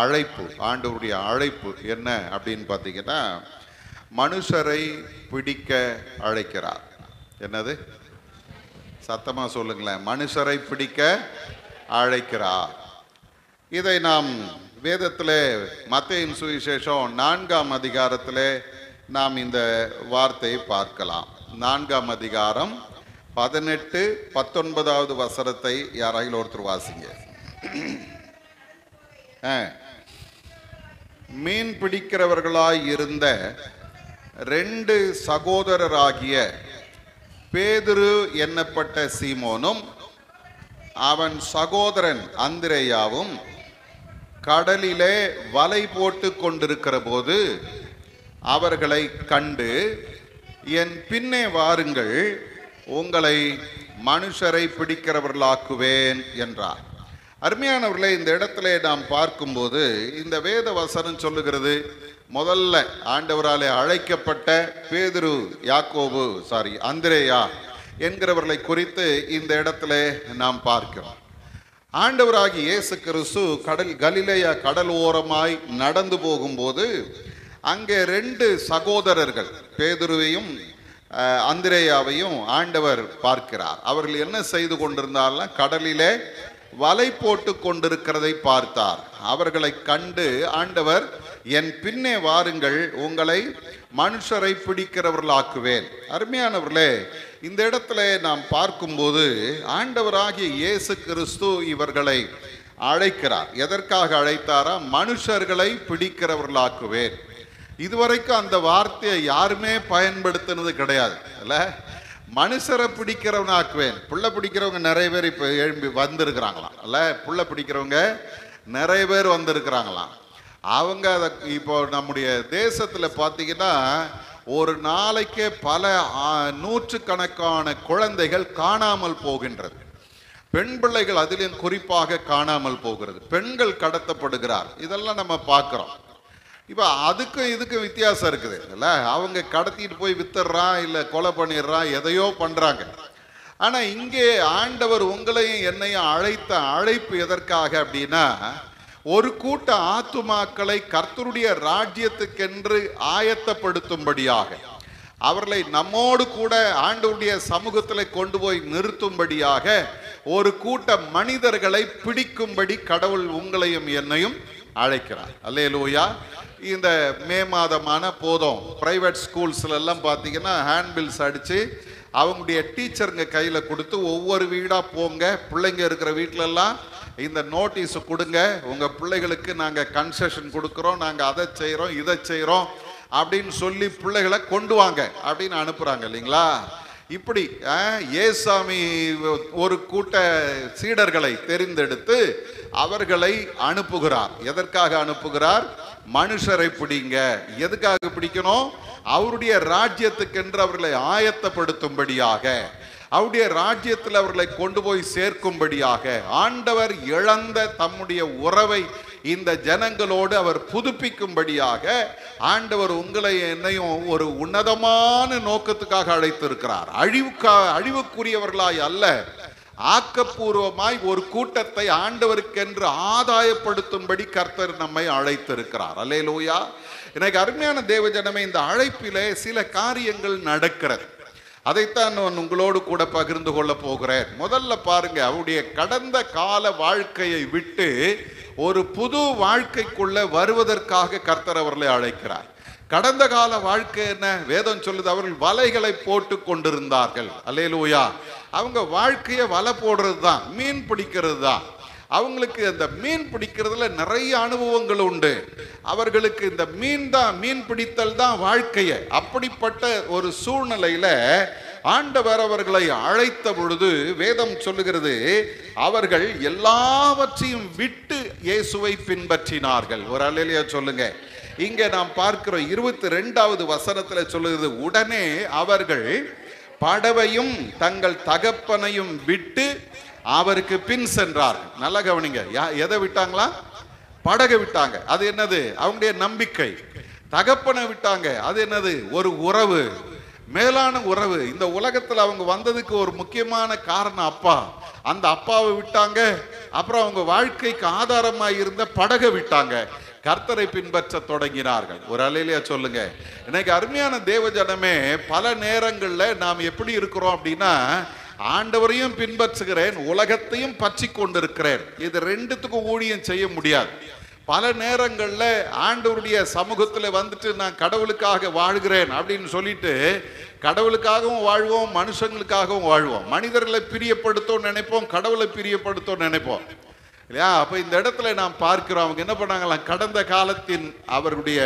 அழைப்பு, ஆண்டவருடைய அழைப்பு என்ன அப்படின்னு பார்த்தீங்கன்னா, மனுஷரை பிடிக்க அழைக்கிறார். என்னது? சத்தமா சொல்லுங்களேன். மனுஷரை பிடிக்க அழைக்கிறார். இதை நாம் வேதத்திலே மத்தேயின் சுவிசேஷம் 4ஆம் அதிகாரத்திலே நாம் இந்த வார்த்தையை பார்க்கலாம். 4ஆம் அதிகாரம் 18, 19வது வசனத்தை யாராயில் ஒருத்தர் வாசிங்க. மீன் பிடிக்கிறவர்களாய் இருந்த 2 சகோதரராகிய பேதுரு என்னப்பட்ட சீமோனும் அவன் சகோதரன் அந்திரேயாவும் கடலிலே வலை போட்டு கொண்டிருக்கிற போது அவர்களை கண்டு, என் பின்னே வாருங்கள், உங்களை மனுஷரை பிடிக்கிறவர்களாக்குவேன் என்றார். அருமையானவர்களே, இந்த இடத்துல நாம் பார்க்கும்போது இந்த வேத வசனம் சொல்லுகிறது, முதல்ல ஆண்டவராலே அழைக்கப்பட்ட பேதுரு, அந்திரேயா என்கிறவர்களை குறித்து இந்த இடத்துல நாம் பார்க்கிறோம். ஆண்டவராகிய இயேசு கிறிஸ்து கலிலேயா கடல் ஓரமாய் நடந்து போகும்போது அங்கே 2 சகோதரர்கள், பேதுருவையும் அந்திரேயாவையும் ஆண்டவர் பார்க்கிறார். அவர்கள் என்ன செய்து கொண்டிருந்தாலும் கடலிலே வலை போட்டு கொண்டிருக்கிறதை பார்த்தார். அவர்களை கண்டு ஆண்டவர், என் பின்னே வாருங்கள், உங்களை மனுஷரை பிடிக்கிறவர்களாக்குவேன். அருமையானவர்களே, இந்த இடத்துல நாம் பார்க்கும்போது ஆண்டவராகிய இயேசு கிறிஸ்து இவர்களை அழைக்கிறார். எதற்காக அழைத்தாரா? மனுஷர்களை பிடிக்கிறவர்களாக்குவேன். இதுவரைக்கும் அந்த வார்த்தையை யாருமே பயன்படுத்தினது கிடையாது. இல்ல, மனுஷரை பிடிக்கிறவனாக்குவேன். புள்ள பிடிக்கிறவங்க நிறைய பேர் இப்போ எழும்பி வந்திருக்கிறாங்களாம். அல்ல, புள்ள பிடிக்கிறவங்க நிறைய பேர் வந்திருக்கிறாங்களாம். அவங்க அதை இப்போ நம்முடைய தேசத்தில் பார்த்தீங்கன்னா ஒரு நாளைக்கே பல 100கணக்கான குழந்தைகள் காணாமல் போகின்றது. பெண் பிள்ளைகள் அதிலும் குறிப்பாக காணாமல் போகிறது. பெண்கள் கடத்தப்படுகிறார். இதெல்லாம் நம்ம பார்க்குறோம். இப்போ அதுக்கும் இதுக்கும் வித்தியாசம் இருக்குது. இல்லை, அவங்க கடத்திட்டு போய் வித்துடுறான், இல்லை கொலை பண்ணிடுறான், எதையோ பண்ணுறாங்க. ஆனால் இங்கே ஆண்டவர் உங்களையும் என்னையும் அழைத்த அழைப்பு எதற்காக அப்படின்னா, ஒரு கூட்ட ஆத்துமாக்களை கர்த்தருடைய ராஜ்யத்துக்கென்று ஆயத்தப்படுத்தும்படியாக, அவர்களை நம்மோடு கூட ஆண்டவருடைய சமூகத்தில் கொண்டு போய் நிறுத்தும்படியாக, ஒரு கூட்ட மனிதர்களை பிடிக்கும்படி கடவுள் உங்களையும் என்னையும் அழைக்கிறார். அல்லேலூயா. இந்த மே மாதமான போதும் பிரைவேட் ஸ்கூல்ஸ்ல எல்லாம் பார்த்தீங்கன்னா ஹேண்ட்பில்ஸ் அடித்து அவங்களுடைய டீச்சருங்க கையில் கொடுத்து, ஒவ்வொரு வீடாக போங்க, பிள்ளைங்க இருக்கிற வீட்டிலெல்லாம் இந்த நோட்டீஸ் கொடுங்க, உங்கள் பிள்ளைகளுக்கு நாங்கள் கன்செஷன் கொடுக்குறோம், நாங்கள் அதை செய்கிறோம், இதை செய்கிறோம் அப்படின்னு சொல்லி பிள்ளைகளை கொண்டு வாங்க அப்படின்னு அனுப்புகிறாங்க இல்லைங்களா? இப்படி ஏசாமி ஒரு கூட்ட சீடர்களை தெரிந்தெடுத்து அவர்களை அனுப்புகிறார். எதற்காக அனுப்புகிறார்? மனுஷரை பிடிங்க. எதுக்காக பிடிக்கணும்? அவருடைய ராஜ்யத்துக்கென்று அவர்களை ஆயத்தப்படுத்தும்படியாக. அவருடைய ராஜ்யத்தில் அவர்களை கொண்டு போய் சேர்க்கும்படியாக ஆண்டவர் இழந்த தம்முடைய உறவை இந்த ஜனங்களோடு அவர் புதுப்பிக்கும்படியாக ஆண்டவர் உங்களை என்னையும் ஒரு உன்னதமான நோக்கத்துக்காக அழைத்திருக்கிறார். அழிவுக்குரியவர்களாய் அல்ல, ஆக்கப்பூர்வமாய் ஒரு கூட்டத்தை ஆண்டவருக்கென்று ஆதாயப்படுத்தும்படி கர்த்தர் நம்மை அழைத்திருக்கிறார். அல்லேலூயா. எனக்கு அருமையான தேவஜனமே, இந்த அழைப்பிலே சில காரியங்கள் நடக்கிறது. அதைத்தான் நான் உங்களோடு கூட பகிர்ந்து கொள்ள போகிறேன். முதல்ல பாருங்க, அவருடைய கடந்த கால வாழ்க்கையை விட்டு ஒரு புது வாழ்க்கைக்குள்ள வருவதற்காக கர்த்தர் அவர்களை அழைக்கிறார். கடந்த கால வாழ்க்கை என்ன? வேதம் சொல்லுது, அவர்கள் வலைகளை போட்டு கொண்டிருந்தார்கள். அல்லேலூயா. அவங்க வாழ்க்கையை வலை போடுறது தான், மீன் பிடிக்கிறது தான். அவங்களுக்கு அந்த மீன் பிடிக்கிறதுல நிறைய அனுபவங்கள் உண்டு. அவர்களுக்கு இந்த மீன் பிடித்தல் தான் வாழ்க்கையை. அப்படிப்பட்ட ஒரு சூழ்நிலையில ஆண்டவர் அவர்களை அழைத்த பொழுது வேதம் சொல்லுகிறது, அவர்கள் எல்லாவற்றையும் விட்டு இயேசுவை பின்பற்றினார்கள். ஒரு அல்லேலூயா சொல்லுங்க. இங்க நாம் பார்க்கிறோம் 22வது வசனத்துல சொல்லுகிறது, உடனே அவர்கள் படவையும் தங்கள் தகப்பனையும் விட்டு அவருக்கு பின் சென்றார்கள். நல்லா கவனிங்க, எதை விட்டாங்களா? படகை விட்டாங்க. அது என்னது? அவங்களுடைய நம்பிக்கை. தகப்பனை விட்டாங்க. அது என்னது? ஒரு உறவு, மேலான உறவு. இந்த உலகத்துல அவங்க வந்ததுக்கு ஒரு முக்கியமான காரணம் அப்பா. அந்த அப்பாவை விட்டாங்க. அப்புறம் அவங்க வாழ்க்கைக்கு ஆதாரமா இருந்த படகை விட்டாங்க. கர்த்தரை பின்பற்ற தொடங்கினார்கள். ஒரு அல்லேலூயா சொல்லுங்க. இன்னைக்கு அருமையான தேவஜனமே, பல நேரங்கள்ல நாம் எப்படி இருக்கிறோம் அப்படின்னா, ஆண்டவரையும் பின்பற்றுகிறேன், உலகத்தையும் பற்றி கொண்டிருக்கிறேன். இது ரெண்டுத்துக்கும் ஊழியம் செய்ய முடியாது. பல நேரங்கள்ல ஆண்டவருடைய சமூகத்துல வந்துட்டு நான் கடவுளுக்காக வாழ்கிறேன் அப்படின்னு சொல்லிட்டு கடவுளுக்காகவும் வாழ்வோம், மனுஷங்களுக்காகவும் வாழ்வோம். மனிதர்களை பிரியப்படுத்தோம் நினைப்போம், கடவுளை பிரியப்படுத்தோம் நினைப்போம் இல்லையா? அப்ப இந்த இடத்துல நாம் பார்க்கிறோம், அவங்க என்ன பண்ணாங்களாம்? கடந்த காலத்தின் அவருடைய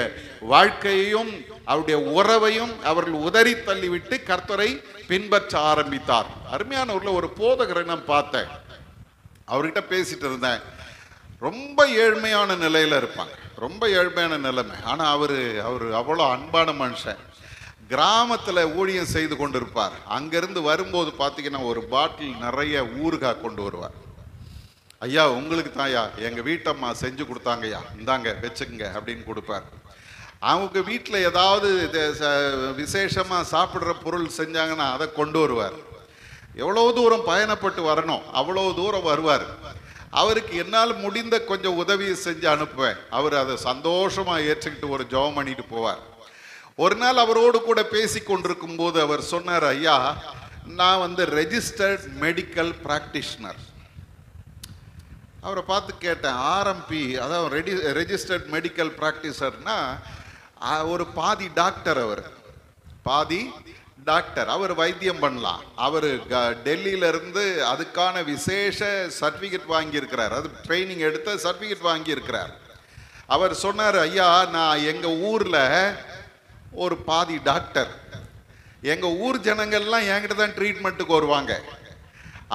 வாழ்க்கையையும் அவருடைய உறவையும் அவர்கள் உதறி தள்ளிவிட்டு கர்த்தரை பின்பற்ற ஆரம்பித்தார். அருமையான ஒரு போதகரை நான் பார்த்தேன், அவர்கிட்ட பேசிட்டு இருந்தேன். ரொம்ப ஏழ்மையான நிலையில இருப்பாங்க, ரொம்ப ஏழ்மையான நிலைமை. ஆனா அவரு அவ்வளோ அன்பான மனுஷன். கிராமத்துல ஊழியம் செய்து கொண்டிருப்பார். அங்கிருந்து வரும்போது பார்த்தீங்கன்னா ஒரு பாட்டில் நிறைய ஊறுகாய் கொண்டு வருவார். ஐயா உங்களுக்கு தாயா, எங்க வீட்டம்மா செஞ்சு கொடுத்தாங்கய்யா, இந்தாங்க வச்சுக்கங்க அப்படின்னு கொடுப்பார். அவங்க வீட்டில் ஏதாவது விசேஷமா சாப்பிட்ற பொருள் செஞ்சாங்கன்னா அதை கொண்டு வருவார். எவ்வளோ தூரம் பயணப்பட்டு வரணும், அவ்வளோ தூரம் வருவார். அவருக்கு என்னால் முடிந்த கொஞ்சம் உதவியை செஞ்சு அனுப்புவேன். அவர் அதை சந்தோஷமா ஏற்றுக்கிட்டு ஒரு ஜெபம் பண்ணிட்டு போவார். ஒரு நாள் அவரோடு கூட பேசி கொண்டிருக்கும் போது அவர் சொன்னார், ஐயா நான் ரெஜிஸ்டர்ட் மெடிக்கல் பிராக்டிஷனர். அவரை பார்த்து கேட்டேன், ஆர்எம்பி அதாவது ரெஜிஸ்டர்ட் மெடிக்கல் பிராக்டிஷனர்னா ஒரு பாதி டாக்டர். அவர் பாதி டாக்டர், அவர் வைத்தியம் பண்ணலாம். அவர் டெல்லியில இருந்து அதுக்கான விசேஷ சர்டிபிகேட் வாங்கியிருக்கிறார், அது ட்ரைனிங் எடுத்த சர்டிபிகேட் வாங்கியிருக்கிறார். அவர் சொன்னார், ஐயா நான் எங்க ஊர்ல ஒரு பாதி டாக்டர், எங்க ஊர் ஜனங்கள்லாம் என்கிட்ட தான் ட்ரீட்மெண்ட்டுக்கு வருவாங்க.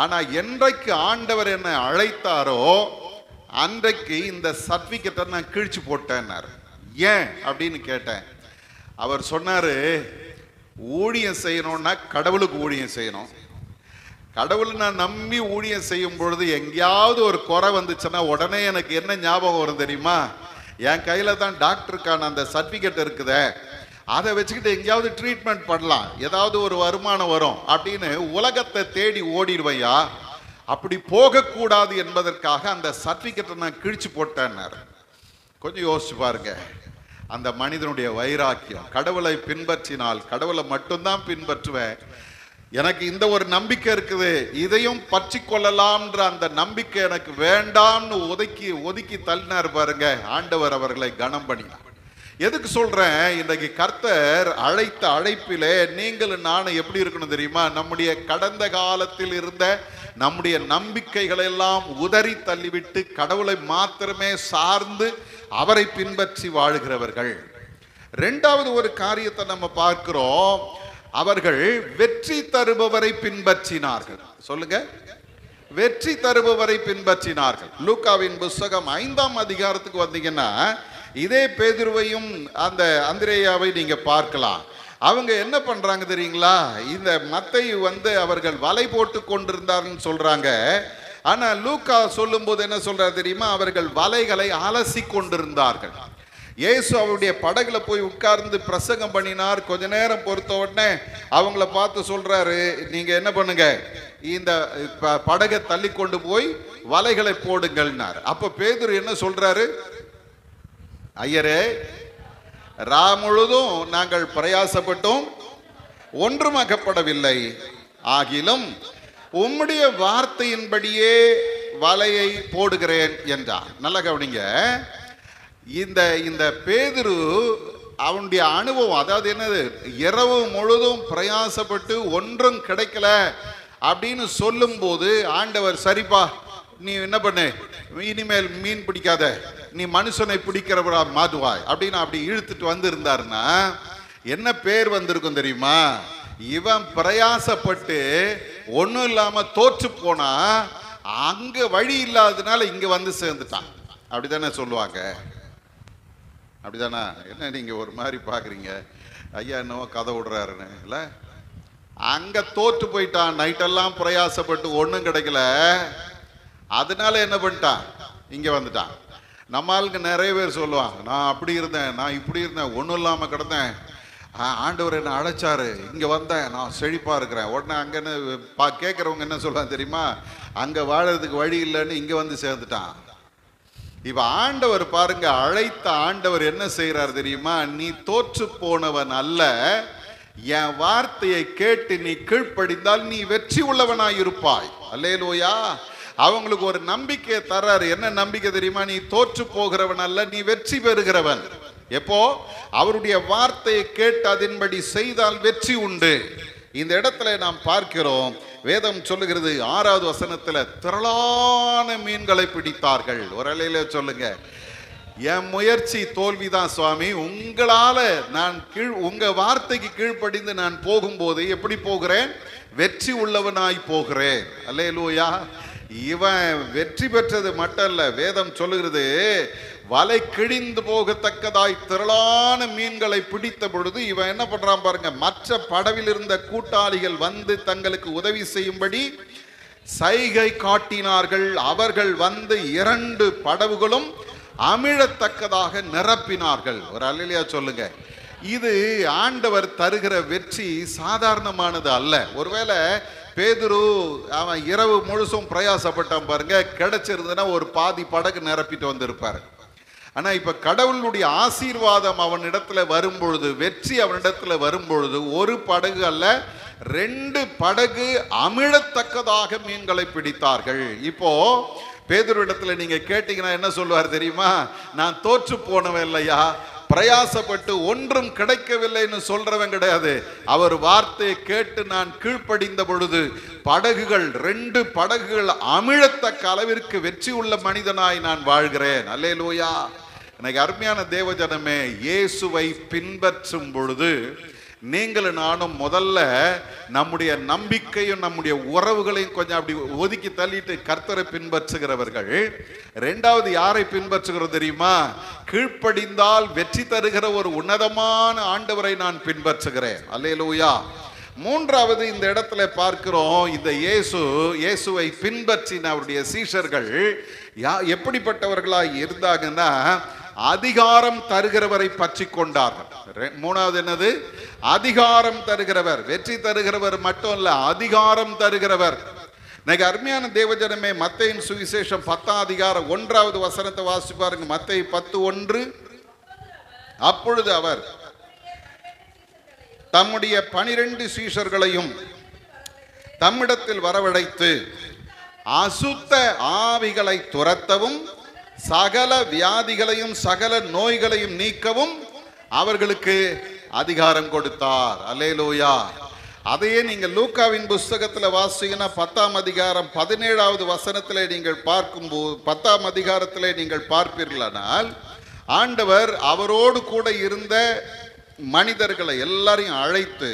ஆனா என்றைக்கு ஆண்டவர் என்னை அழைத்தாரோ அன்றைக்கு இந்த சர்டிபிகேட்டை நான் கிழிச்சு போட்டேன்னாரு. ஏன் அப்படின்னு கேட்டேன். அவர் சொன்னாரு, ஊழியம் செய்யணும்னா கடவுளுக்கு ஊழியம் செய்யணும். கடவுளை நான் நம்பி ஊழியம் செய்யும் பொழுது எங்கேயாவது ஒரு குறை வந்துச்சுன்னா உடனே எனக்கு என்ன ஞாபகம் வரும் தெரியுமா? என் கையில தான் டாக்டருக்கான அந்த சர்டிபிகேட் இருக்குதே, அதை வச்சுக்கிட்டு எங்கேயாவது ட்ரீட்மெண்ட் பண்ணலாம், ஏதாவது ஒரு வருமானம் வரும் அப்படின்னு உலகத்தை தேடி ஓடிடுவையா. அப்படி போகக்கூடாது என்பதற்காக அந்த சர்டிபிகேட்டை நான் கிழிச்சு போட்டேன்னாரு. கொஞ்சம் யோசிச்சு பாருங்க, அந்த மனிதனுடைய வைராக்கியம். கடவுளை பின்பற்றினால் கடவுளை மட்டும்தான் பின்பற்றுவேன், எனக்கு இந்த ஒரு நம்பிக்கை இருக்குது, இதையும் பற்றி கொள்ளலாம்ன்ற அந்த நம்பிக்கை எனக்கு வேண்டாம்னு ஒதுக்கி தள்ளினார் பாருங்க. ஆண்டவர் அவர்களை கனம் பண்ணினார். எதுக்கு சொல்றேன்? இன்றைக்கு கர்த்தர் அழைத்த அழைப்பிலே நீங்களும் நானும் எப்படி இருக்கணும் தெரியுமா? நம்முடைய கடந்த காலத்தில் இருந்த நம்முடைய நம்பிக்கைகளை எல்லாம் உதறி தள்ளிவிட்டு கடவுளை மாத்திரமே சார்ந்து அவரை பின்பற்றி வாழுகிறவர்கள். இரண்டாவது ஒரு காரியத்தை நம்ம பார்க்கிறோம், அவர்கள் வெற்றி தருபவரை பின்பற்றினார்கள். சொல்லுங்க, வெற்றி தருபவரை பின்பற்றினார்கள். லூக்காவின் புத்தகம் 5ஆம் அதிகாரத்துக்கு வந்தீங்கன்னா இதே பேதுருவையும் அந்த அந்திரேயாவை நீங்க பார்க்கலாம். அவங்க என்ன பண்றாங்க தெரியுங்களா? இந்த மத்தேயு அவர்கள் வலை போட்டு கொண்டிருந்தார்னு சொல்றாங்க. ஆனா லூக்கா சொல்லும்போது என்ன சொல்றாரு தெரியுமா? அவர்கள் வலைகளை அலசி கொண்டிருந்தார்கள். இயேசு அவருடைய படகுல போய் உட்கார்ந்து பிரசங்கம் பண்ணினார். கொஞ்ச நேரம் பொறுத்த உடனே அவங்கள பார்த்து சொல்றாரு, நீங்க என்ன பண்ணுங்க, இந்த படகை தள்ளி கொண்டு போய் வலைகளை போடுங்கள்னார். அப்ப பேதுரு என்ன சொல்றாரு? ஐயரே, ரா முழுதும் நாங்கள் பிரயாசப்பட்டோம், ஒன்றும் அகப்படவில்லை. ஆகிலும் உம்முடைய வார்த்தையின்படியே வலையை போடுகிறேன் என்றார். நல்ல கவனிங்க. இந்த பேதுரு அவனுடைய அனுபவம், அதாவது என்னது, இரவு முழுதும் பிரயாசப்பட்டு ஒன்றும் கிடைக்கல அப்படின்னு சொல்லும் போது ஆண்டவர், சரிப்பா நீ என்ன பண்ணு, இனிமேல் மீன் பிடிக்காத, நீ மனுஷனை பிடிக்கிறவரா மாதுவாய் அப்படின்னு அப்படி இழுத்துட்டு வந்திருந்தாருன்னா என்ன பேர் வந்திருக்கும் தெரியுமா? இவன் பிரயாசப்பட்டு ஒன்றும் இல்லாம தோற்று போனா அங்க வழி இல்லாததுனால இங்க வந்து சேர்ந்துட்டான். அப்படித்தானே சொல்லுவாங்க? அப்படிதானா? என்ன நீங்க ஒரு மாதிரி பாக்குறீங்க? ஐயா என்னவோ கதை விடுறாருன்னு இல்ல, அங்க தோற்று போயிட்டான். நைட்டெல்லாம் பிரயாசப்பட்டு ஒன்றும் கிடைக்கல, அதனால என்ன பண்ணிட்டான், இங்க வந்துட்டான். நம்மளுக்கு நிறைய பேர் சொல்லுவாங்க, நான் அப்படி இருந்தேன், நான் இப்படி இருந்தேன், ஒன்றும் இல்லாம கிடந்தேன், ஆண்டவர் என்ன அழைச்சாரு, இங்க வந்தேன், நான் செழிப்பா இருக்கிறேன். உடனே அங்கன்னு கேட்கறவங்க என்ன சொல்லுவாங்க தெரியுமா? அங்க வாழறதுக்கு வழி இல்லைன்னு இங்க வந்து சேர்ந்துட்டான். இப்ப ஆண்டவர் பாருங்க, அழைத்த ஆண்டவர் என்ன செய்யறாரு தெரியுமா? நீ தோற்று போனவன் அல்ல, என் வார்த்தையை கேட்டு நீ கீழ்ப்படிந்தால் நீ வெற்றி உள்ளவனாய் இருப்பாய். அல்லேலூயா. அவங்களுக்கு ஒரு நம்பிக்கை தர்றாரு. என்ன நம்பிக்கை தெரியுமா? நீ தோற்று போகிறவன் அல்ல, நீ வெற்றி பெறுகிறவன். எப்போ? அவருடைய வார்த்தையை கேட்டு அதன்படி செய்தால் வெற்றி உண்டு. இந்த இடத்துல நாம் பார்க்கிறோம், வேதம் சொல்லுகிறது 6வது வசனத்துல, திரளான மீன்களை பிடித்தார்கள். ஒரு அலையில சொல்லுங்க, என் முயற்சி தோல்விதான் சுவாமி, உங்களால நான் உங்க வார்த்தைக்கு கீழ்ப்படிந்து நான் போகும்போது எப்படி போகிறேன்? வெற்றி உள்ளவனாய் போகிறேன். அல்லேலூயா. இவன் வெற்றி பெற்றது மட்டும் அல்ல, வேதம் சொல்லுகிறது, வலை கிழிந்து போகத்தக்கதாய் திரளான மீன்களை பிடித்த பொழுது இவன் என்ன பண்றான் பாருங்க, மற்ற படவில் இருந்த கூட்டாளிகள் வந்து தங்களுக்கு உதவி செய்யும்படி சைகை காட்டினார்கள். அவர்கள் வந்து 2 படவுகளும் அமிழத்தக்கதாக நிரப்பினார்கள். ஒரு அல்லேலூயா சொல்லுங்க. இது ஆண்டவர் தருகிற வெற்றி சாதாரணமானது அல்ல. ஒருவேளை பேதுரு அவன் இரவு முழுசும் பிரயாசப்பட்டான் பாருங்க, கிடைச்சிருந்தனா ஒரு பாதி படகு நிரப்பிட்டு வந்திருப்பாரு. ஆனா இப்ப கடவுளுடைய ஆசீர்வாதம் அவனிடத்துல வரும்பொழுது, வெற்றி அவனிடத்துல வரும்பொழுது, ஒரு படகு அல்ல 2 படகு அமிழத்தக்கதாக மீன்களை பிடித்தார்கள். இப்போ பேதுரு இடத்துல நீங்க கேட்டீங்கன்னா என்ன சொல்லுவார் தெரியுமா? நான் தோற்று போனவன் இல்லையா, பிரயாசப்பட்டு ஒன்றும் கிடைக்கவில்லைன்னு சொல்றவன் கிடையாது. அவர் வார்த்தையை கேட்டு நான் கீழ்ப்படிந்த பொழுது படகுகள் 2 படகுகள் அமிழத்தக்க அளவிற்கு வெற்றி உள்ள மனிதனாய் நான் வாழ்கிறேன். அல்லேலூயா. எனக்கு அருமையான தேவஜனமே, இயேசுவை பின்பற்றும் பொழுது நீங்களும் நானும் முதல்ல நம்முடைய நம்பிக்கையும் நம்முடைய உறவுகளையும் கொஞ்சம் அப்படி ஒதுக்கி தள்ளிட்டு கர்த்தரை பின்பற்றுகிறவர்கள். 2வது யாரை பின்பற்றுகிறது தெரியுமா? கீழ்ப்படிந்தால் வெற்றி தருகிற ஒரு உன்னதமான ஆண்டவரை நான் பின்பற்றுகிறேன். அல்லேலூயா. 3வது இந்த இடத்துல பார்க்கிறோம், இந்த இயேசுவை பின்பற்றின அவருடைய சீஷர்கள் எப்படிப்பட்டவர்களாய் இருந்தாங்கன்னா, அதிகாரம் தருகிறவரை பற்றி கொண்டார்கள். 3வது என்னது? அதிகாரம் தருகிறவர். வெற்றி தருகிறவர் மட்டும் இல்ல, அதிகாரம் தருகிறவர். இன்னைக்கு அருமையான தேவஜனமே, மத்தேயின் சுவிசேஷம் 10ஆம் அதிகாரம் 1வது வசனத்தை வாசிச்சு பாருங்க. மத்தேயு 10:1. அப்பொழுது அவர் தம்முடைய 12 சீஷர்களையும் தம்மிடத்தில் வரவழைத்து அசுத்த ஆவிகளை துரத்தவும் சகல வியாதிகளையும் சகல நோய்களையும் நீக்கவும் அவர்களுக்கு அதிகாரம் கொடுத்தார். அல்லேலூயா. அதையே நீங்க லூக்காவின் புஸ்தகத்துல வாசிங்கன்னா 10ஆம் அதிகாரம் 17வது வசனத்திலே நீங்கள் பார்க்கும்போது, 10ஆம் அதிகாரத்திலே நீங்கள் பார்ப்பீர்களானால், ஆண்டவர் அவரோடு கூட இருந்த மனிதர்களை எல்லாரையும் அழைத்து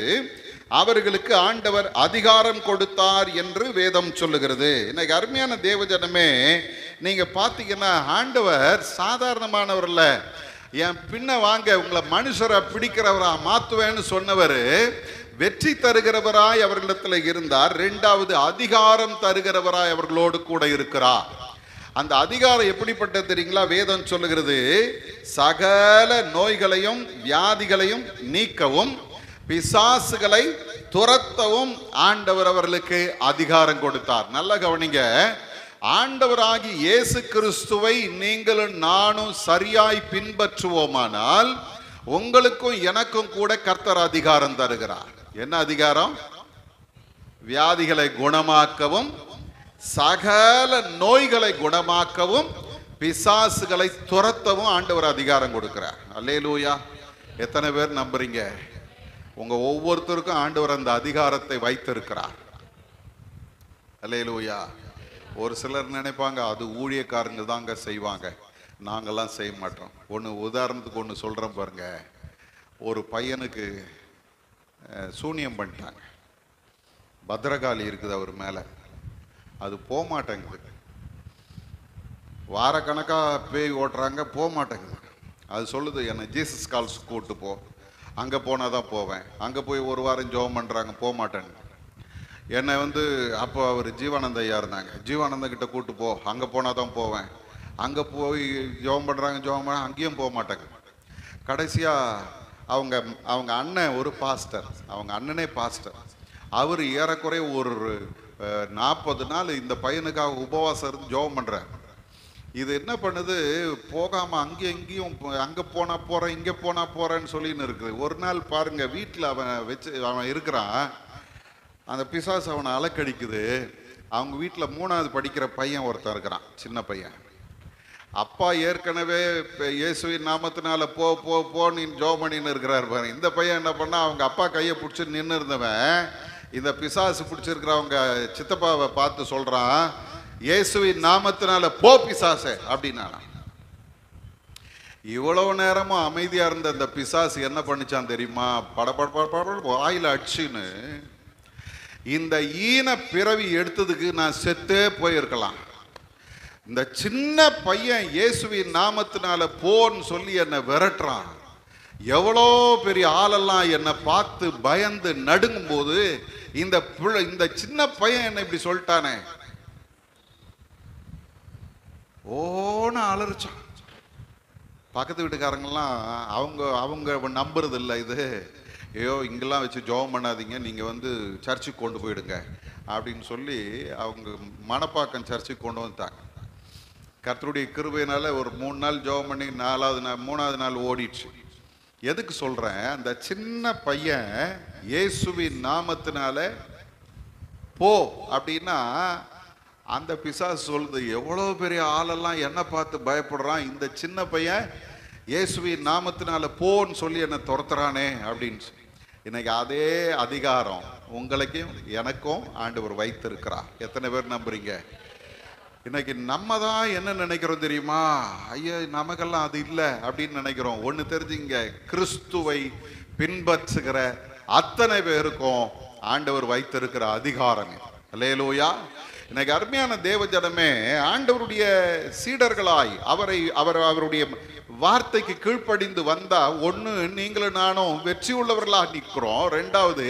அவர்களுக்கு ஆண்டவர் அதிகாரம் கொடுத்தார் என்று வேதம் சொல்லுகிறது. இன்னைக்கு அருமையான தேவஜனமே, நீங்க பார்த்தீங்கன்னா ஆண்டவர் சாதாரணமானவர் அல்ல. என் பின்ன வாங்க, உங்களை மனுஷரை பிடிக்கிறவரா மாத்துவேன்னு சொன்னவர் வெற்றி தருகிறவராய் அவர்களிடத்தில் இருந்தார். இரண்டாவது அதிகாரம் தருகிறவராய் அவர்களோடு கூட இருக்கிறார். அந்த அதிகாரம் எப்படிப்பட்டது தெரியுங்களா? வேதம் சொல்லுகிறது, சகல நோய்களையும் வியாதிகளையும் நீக்கவும் பிசாசுகளை துரத்தவும் ஆண்டவர் அவர்களுக்கு அதிகாரம் கொடுத்தார். நல்ல கவனிங்க, ஆண்டவராகி இயேசு கிறிஸ்துவை நீங்களும் நானும் சரியாய் பின்பற்றுவோமானால் உங்களுக்கும் எனக்கும் கூட கர்த்தர் அதிகாரம் தருகிறார். என்ன அதிகாரம்? வியாதிகளை குணமாக்கவும் சகல நோய்களை குணமாக்கவும் பிசாசுகளை துரத்தவும் ஆண்டவர் அதிகாரம் கொடுக்கிறார். அல்லேலூயா. எத்தனை பேர் நம்புறீங்க? உங்க ஒவ்வொருத்தருக்கும் ஆண்டவர் அந்த அதிகாரத்தை வைத்திருக்கிறார். அல்லேலூயா. ஒரு சிலர் நினைப்பாங்க அது ஊழியக்காரங்க தாங்க செய்வாங்க, நாங்கெல்லாம் செய்ய மாட்டோம். உதாரணத்துக்கு ஒன்று சொல்றேன் பாருங்க. ஒரு பையனுக்கு சூனியம் பண்ணிட்டாங்க. பத்ரகாளி இருக்குது அவர் மேல, அது போக மாட்டேங்குது. வாரக்கணக்காக பேய் ஓட்டுறாங்க, போக மாட்டேங்குது. அது சொல்லுது, என்னை ஜீசஸ் கால்ஸ் கூப்பிட்டு போ, அங்கே போனால் தான் போவேன். அங்கே போய் ஒரு வாரம் ஜெபம் பண்ணுறாங்க, போக மாட்டேங்க. என்னை அப்போ அவர் ஜீவானந்த ஐயா இருந்தாங்க, ஜீவானந்த கிட்ட கூப்பிட்டு போ, அங்கே போனால் தான் போவேன். அங்கே போய் ஜெபம் பண்ணுறாங்க, அங்கேயும் போக மாட்டேங்க. கடைசியாக அவங்க அண்ணன் ஒரு பாஸ்டர், அவங்க அண்ணனே பாஸ்டர், அவர் ஏறக்குறைய ஒரு 40 நாள் இந்த பையனுக்காக உபவாசம் இருந்து ஜெபம் பண்ணுறார். இது என்ன பண்ணுது, போகாமல் அங்கேயும் இங்கேயும், அங்கே போனால் போகிறேன் இங்கே போனால் போகிறேன்னு சொல்லின்னு இருக்குது. ஒரு நாள் பாருங்க, வீட்டில் அவன் இருக்கிறான், அந்த பிசாசு அவனை அலக்கடிக்குது. அவங்க வீட்டில் 3வது படிக்கிற பையன் ஒருத்தன் இருக்கிறான், சின்ன பையன். அப்பா ஏற்கனவே இயேசுவின் நாமத்தினால போ போ போன்னு ஜெபம் பண்ணின்னு இருக்கிறார் பாருங்க. இந்த பையன் என்ன பண்ணா, அவங்க அப்பா கையை பிடிச்சி நின்று இருந்தவன் இந்த பிசாசு பிடிச்சிருக்கிறவங்க சித்தப்பாவை பார்த்து சொல்றான், இயேசுவின் நாமத்தினால போ பிசாசே அப்படின்னா. இவ்வளவு நேரமும் அமைதியா இருந்த அந்த பிசாசு என்ன பண்ணிச்சான் தெரியுமா? படபட வாயில அடிச்சுன்னு, இந்த ஈன பிறவி எடுத்ததுக்கு நான் செத்தே போயிருக்கலாம். இந்த சின்ன பையன் இயேசுவின் நாமத்தினால போன்னு சொல்லி என்னை விரட்டுறான். எவ்வளோ பெரிய ஆளெல்லாம் என்னை பார்த்து பயந்து நடுங்கும் போது இந்த சின்ன பையன் என்ன இப்படி சொல்லிட்டானே, ஓன்னு அலறிச்சான். பக்கத்து வீட்டுக்காரங்கெல்லாம் அவங்க நம்புறது இல்லை. இது ஐயோ இங்கெல்லாம் வச்சு ஜெபம் பண்ணாதீங்க, நீங்கள் சர்ச்சுக்கு கொண்டு போயிடுங்க அப்படின்னு சொல்லி அவங்க மணப்பாக்கம் சர்ச்சுக்கு கொண்டு வந்துட்டாங்க. கர்த்தருடைய கிருபையினால ஒரு 3 நாள் ஜெபம் பண்ணி 3வது நாள் ஓடிடுச்சு. எதுக்கு சொல்றேன், அந்த சின்ன பையன் இயேசுவின் நாமத்தினால போ அப்படின்னா அந்த பிசாசு சொல்லுது, எவ்வளோ பெரிய ஆளெல்லாம் என்ன பார்த்து பயப்படுறான், இந்த சின்ன பையன் இயேசுவின் நாமத்தினால போன்னு சொல்லி என்னை துரத்துறானே அப்படின்னு. இன்னைக்கு அதே அதிகாரம் உங்களுக்கும் எனக்கும் ஆண்டவர் வைத்திருக்கிறார். எத்தனை பேர் நம்புறீங்க? இன்னைக்கு நம்ம தான் என்ன நினைக்கிறோம் தெரியுமா, ஐயா நமக்கெல்லாம் அது இல்லை அப்படின்னு நினைக்கிறோம். ஒன்று தெரிஞ்சுங்க, கிறிஸ்துவை பின்பற்றுகிற அத்தனை பேருக்கும் ஆண்டவர் வைத்திருக்கிற அதிகாரம். அல்லேலூயா. இன்னைக்கு அருமையான தேவ ஜனமே, ஆண்டவருடைய சீடர்களாய் அவருடைய வார்த்தைக்கு கீழ்ப்படிந்து வந்தா, ஒன்று நீங்களும் நானும் வெற்றி உள்ளவர்களாக நிற்கிறோம், 2வது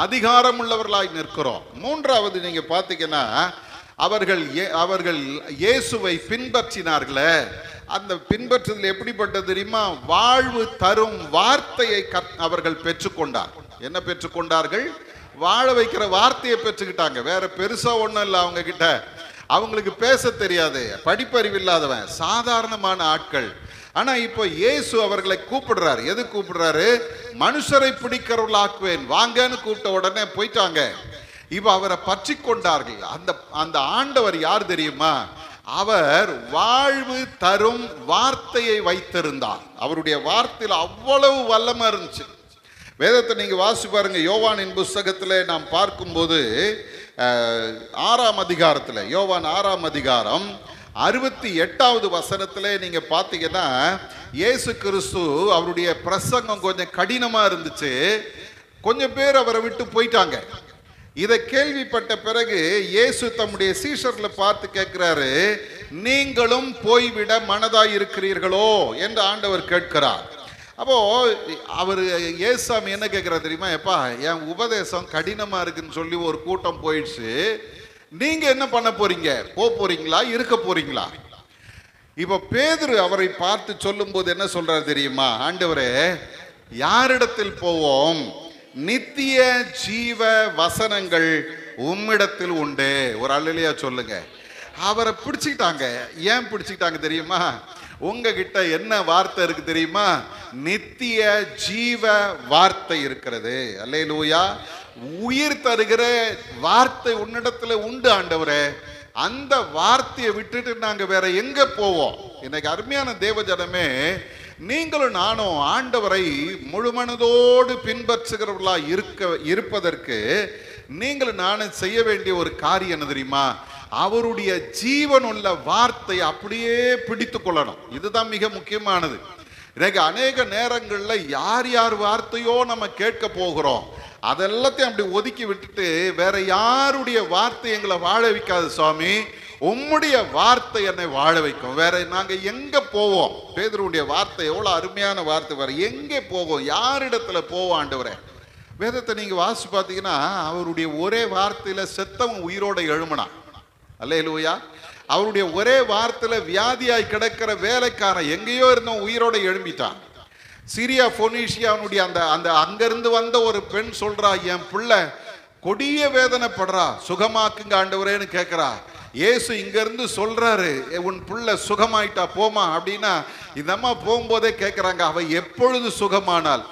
அதிகாரம் உள்ளவர்களாய் நிற்கிறோம், 3வது நீங்க பாத்தீங்கன்னா அவர்கள் இயேசுவை பின்பற்றினார்களே, அந்த பின்பற்றுதல் எப்படிப்பட்டது தெரியுமா? வாழ்வு தரும் வார்த்தையை அவர்கள் பெற்றுக்கொண்டார். என்ன பெற்றுக்கொண்டார்கள்? வாழ வைக்கிற வார்த்தையை பெற்றுக்கிட்டாங்க. வேற பெருசா ஒண்ணும் இல்லை அவங்க கிட்ட. அவங்களுக்கு பேச தெரியாது, படிப்பறிவு இல்லாதவன், சாதாரணமான ஆட்கள். ஆனா இப்போ இயேசு அவர்களை கூப்பிடுறாரு. எது கூப்பிடுறாரு? மனுஷரை பிடிக்கிறவர்களாக்குவேன் வாங்கன்னு கூப்பிட்ட உடனே போயிட்டாங்க. இப்ப அவரை பற்றி கொண்டார்கள். அந்த ஆண்டவர் யார் தெரியுமா? அவர் வாழ்வு தரும் வார்த்தையை வைத்திருந்தார். அவருடைய வார்த்தையில் அவ்வளவு வல்லமை இருந்துச்சு. வேதத்தை நீங்க வாசி பாருங்க. யோவானின் புஸ்தகத்தில் நாம் பார்க்கும்போது 6ஆம் அதிகாரத்தில், யோவான் 6ஆம் அதிகாரம் 68வது வசனத்திலே நீங்க பார்த்தீங்கன்னா, இயேசு கிறிஸ்து அவருடைய பிரசங்கம் கொஞ்சம் கடினமா இருந்துச்சு. கொஞ்சம் பேர் அவரை விட்டு போயிட்டாங்க. இதை கேள்விப்பட்ட பிறகு இயேசு தம்முடைய சீஷர்களை பார்த்து கேட்கிறாரு, நீங்களும் போய்விட மனதாய் இருக்கிறீர்களோ என்று ஆண்டவர் கேட்கிறார். அப்போ அவர் இயேசுசாமி என்ன கேட்கிறார் தெரியுமா? எப்பா, என் உபதேசம் கடினமா இருக்குன்னு சொல்லி ஒரு கூட்டம் போயிடுச்சு, நீங்க என்ன பண்ண போறீங்க? போறீங்களா, இருக்க போறீங்களா? இப்ப பேதுரு அவரை பார்த்து சொல்லும் போது என்ன சொல்றாரு தெரியுமா? ஆண்டவரே, யாரிடத்தில் போவோம்? நித்திய ஜீவ வசனங்கள் உம்மிடத்தில் உண்டு. ஒரு அல்லேலூயா சொல்லுங்க. அவரை பிடிச்சிக்கிட்டாங்க. ஏன் பிடிச்சிக்கிட்டாங்க தெரியுமா? உங்ககிட்ட என்ன வார்த்தை இருக்கு தெரியுமா? நித்திய ஜீவ வார்த்தை இருக்கிறது. அல்லேலூயா. உயிர் தருகிற வார்த்தை உன்னிடத்துல உண்டு ஆண்டவரே. அந்த வார்த்தையை விட்டுட்டு நாங்க வேற எங்க போவோம்? இன்னைக்கு அருமையான தேவஜனமே, நீங்களும் நானும் ஆண்டவரை முழுமனதோடு பின்பற்றுகிறவர்களா இருப்பதற்கு நீங்களும் நானும் செய்ய வேண்டிய ஒரு காரியம் என்ன தெரியுமா? அவருடைய ஜீவனுள்ள வார்த்தை அப்படியே பிடித்து கொள்ளணும். இதுதான் மிக முக்கியமானது. இன்னைக்கு அநேக நேரங்கள்ல யார் யார் வார்த்தையோ நம்ம கேட்க போகிறோம், அதெல்லாத்தையும் அப்படி ஒதுக்கி விட்டுட்டு வேற யாருடைய வார்த்தை எங்களை வாழ வைக்காது சுவாமி, உம்முடைய வார்த்தை என்னை வாழ வைக்கும். வேற நாங்க எங்க போவோம்? பேதுருடைய வார்த்தை எவ்வளவு அருமையான வார்த்தை. வேற எங்கே போவோம்? யாரிடத்துல போவோம் ஆண்டவரே? வேதத்தை நீங்க வாசிச்சு பார்த்தீங்கன்னா, அவருடைய ஒரே வார்த்தையில செத்தவன் உயிரோட எழுமனா. அல்லேலூயா. அவருடைய ஒரே வார்த்தையில வியாதியாய் கிடக்கிற வேலைக்காரன் எங்கேயோ இருந்தவன் உயிரோட எழும்பிட்டான். சிரியா போனீஷியாவுடைய அந்த அங்கிருந்து வந்த ஒரு பெண் சொல்றா, என் பிள்ளை கொடிய வேதனைப்படுறா, சுகமாக்குங்க ஆண்டவரேன்னு கேட்கிறா. இயேசு இங்க இருந்து சொல்றாரு, உன் பிள்ளை சுகமாயிட்டா போமா அப்படின்னா, இந்த அம்மா போகும்போதே கேட்கிறாங்க, அவ எப்பொழுது சுகமானால்?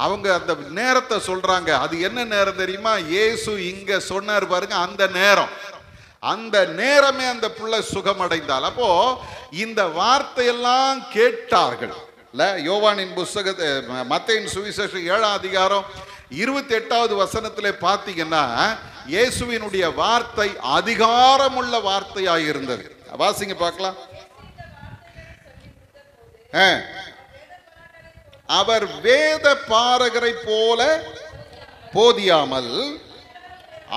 அவங்க அந்த நேரத்தை சொல்றாங்க. அது என்ன நேரம் தெரியுமா? இயேசு இங்க சொன்னார் பாருங்க, அந்த நேரம், அந்த நேரமே அந்த பிள்ளை சுகமடைந்தால். அப்போ இந்த வார்த்தையெல்லாம் கேட்டார்கள். யோவானின் புஸ்தகத்தை, மத்தேயின் சுவிசேஷம் 7ஆம் அதிகாரம் 28வது வசனத்திலே பார்த்தீங்கன்னா, இயேசுவினுடைய வார்த்தை அதிகாரமுள்ள வார்த்தையாய் இருந்தது. வாசிங்க பார்க்கலாம். அவர் வேத பாரகரை போல போதியாமல்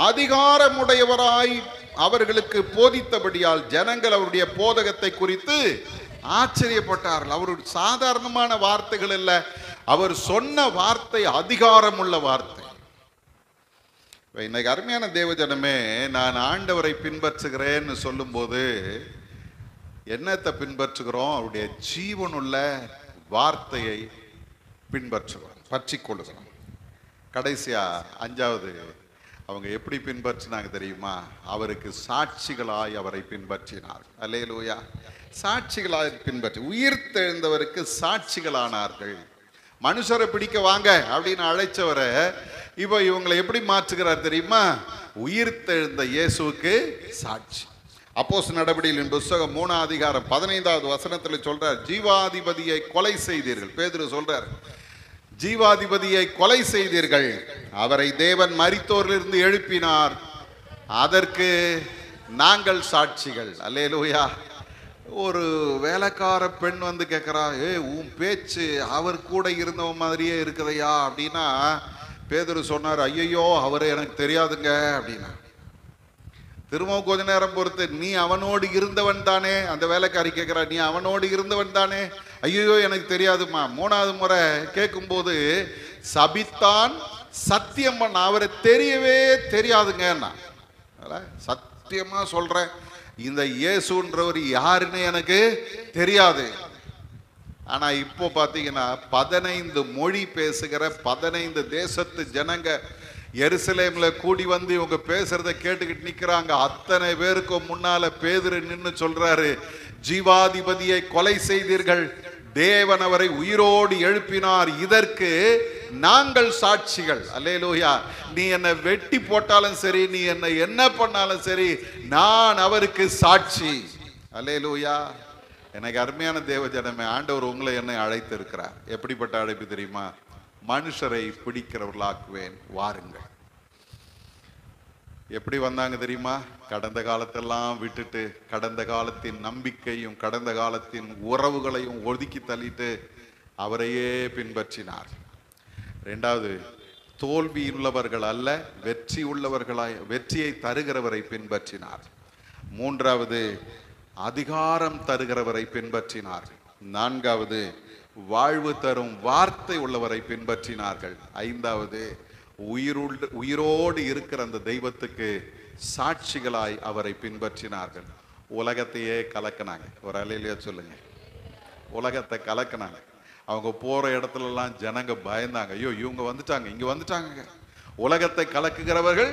அதிகாரமுடையவராய் அவர்களுக்கு போதித்தபடியால் ஜனங்கள் அவருடைய போதகத்தை குறித்து ஆச்சரியப்பட்டார்கள். அவருடைய சாதாரணமான வார்த்தைகள் இல்ல, அவர் சொன்ன வார்த்தை அதிகாரமுள்ள வார்த்தை. இன்னைக்கு அருமையான தேவஜனமே, நான் ஆண்டவரை பின்பற்றுகிறேன்னு சொல்லும் போது என்னத்தை பின்பற்றுகிறோம்? அவருடைய ஜீவனுள்ள வார்த்தையை பின்பற்றுகிறோம், பற்றிக்கொள்ளுகிறோம். கடைசியா 5வது அவங்க எப்படி பின்பற்றினாங்க தெரியுமா? அவருக்கு சாட்சிகளாய் அவரை பின்பற்றினார். அல்லேலூயா. சாட்சிகளாய் பின்பற்றி உயிர்த்தெழுந்தவருக்கு சாட்சிகளானார்கள். மனுஷரை பிடிக்க வாங்க அப்படின்னு அழைச்சவரை இப்போ இவங்களை எப்படி மாற்றுகிறார் தெரியுமா? உயிர்த்தெழுந்த இயேசுவுக்கு சாட்சி. அப்போஸ்தலர் நடபடிகளின் புத்தகம் 3ஆம் அதிகாரம் 15வது வசனத்தில் சொல்றார், ஜீவாதிபதியை கொலை செய்தீர்கள். பேதுரு சொல்றார், ஜீவாதிபதியை கொலை செய்தீர்கள், அவரை தேவன் மரித்தோரிலிருந்து எழுப்பினார், அதற்கு நாங்கள் சாட்சிகள். அல்லேலூயா. ஒரு வேலைக்கார பெண் வந்து கேட்குறா, உன் பேச்சு அவர் கூட இருந்தவ மாதிரியே இருக்குதையா அப்படின்னா, பேதுரு சொன்னார், ஐயோ அவரை எனக்கு தெரியாதுங்க அப்படின்னா. திரும்பவும் கொஞ்ச நேரம் பொறுத்து, நீ அவனோடு இருந்தவன் தானே? அந்த வேலைக்காரி கேட்கிறா, நீ அவனோடு இருந்தவன் தானே? ஐயோ எனக்கு தெரியாதுமா. 3வது முறை கேட்கும்போது, சபித்தான், சத்தியம் பண்ண, அவரை தெரியவே தெரியாதுங்கன்னா. சத்தியமா சொல்றேன், இந்த இயேசுன்றவர் யாருன்னு எனக்கு தெரியாது. ஆனா இப்போ பாத்தீங்கன்னா 15 மொழி பேசுகிற 15 தேசத்து ஜனங்க எருசலேம்ல கூடி வந்து இவங்க பேசுறத கேட்டுக்கிட்டு நிக்கிறாங்க. அத்தனை பேருக்கும் முன்னால பேதுரு நின்னு சொல்றாரு, ஜீவாதிபதியை கொலை செய்தீர்கள், தேவன் அவரை உயிரோடு எழுப்பினார், இதற்கு நாங்கள் சாட்சிகள். அல்லேலூயா. நீ என்னை வெட்டி போட்டாலும் சரி, நீ என்னை என்ன பண்ணாலும் சரி, நான் அவருக்கு சாட்சி. அல்லேலூயா. எனக்கு அருமையான தேவஜனமே, ஆண்டவர் உங்களை என்னை அழைத்து இருக்கிறார். எப்படிப்பட்ட அழைப்பு தெரியுமா? மனுஷரை பிடிக்கிறவர்களாக்குவேன், வாருங்கள். எப்படி வந்தாங்க தெரியுமா? கடந்த காலத்தெல்லாம் விட்டுட்டு, கடந்த காலத்தின் நம்பிக்கையும் கடந்த காலத்தின் உறவுகளையும் ஒதுக்கி தள்ளிட்டு அவரையே பின்பற்றினார். 2வது, தோல்வியுள்ளவர்கள் அல்ல, வெற்றி உள்ளவர்களாய் வெற்றியை தருகிறவரை பின்பற்றினார். மூன்றாவது, அதிகாரம் தருகிறவரை பின்பற்றினார். நான்காவது, வாழ்வு தரும் வார்த்தை உள்ளவரை பின்பற்றினார்கள். ஐந்தாவது, உயிரோடு இருக்கிற அந்த தெய்வத்துக்கு சாட்சிகளாய் அவரை பின்பற்றினார்கள். உலகத்தையே கலக்கினாங்க. ஒரு அலையிலேயே சொல்லுங்க, உலகத்தை கலக்கினாங்க. அவங்க போற இடத்துலலாம் ஜனங்க பயந்தாங்க. ஐயோ, இவங்க வந்துட்டாங்க, இங்க வந்துட்டாங்க. உலகத்தை கலக்குகிறவர்கள்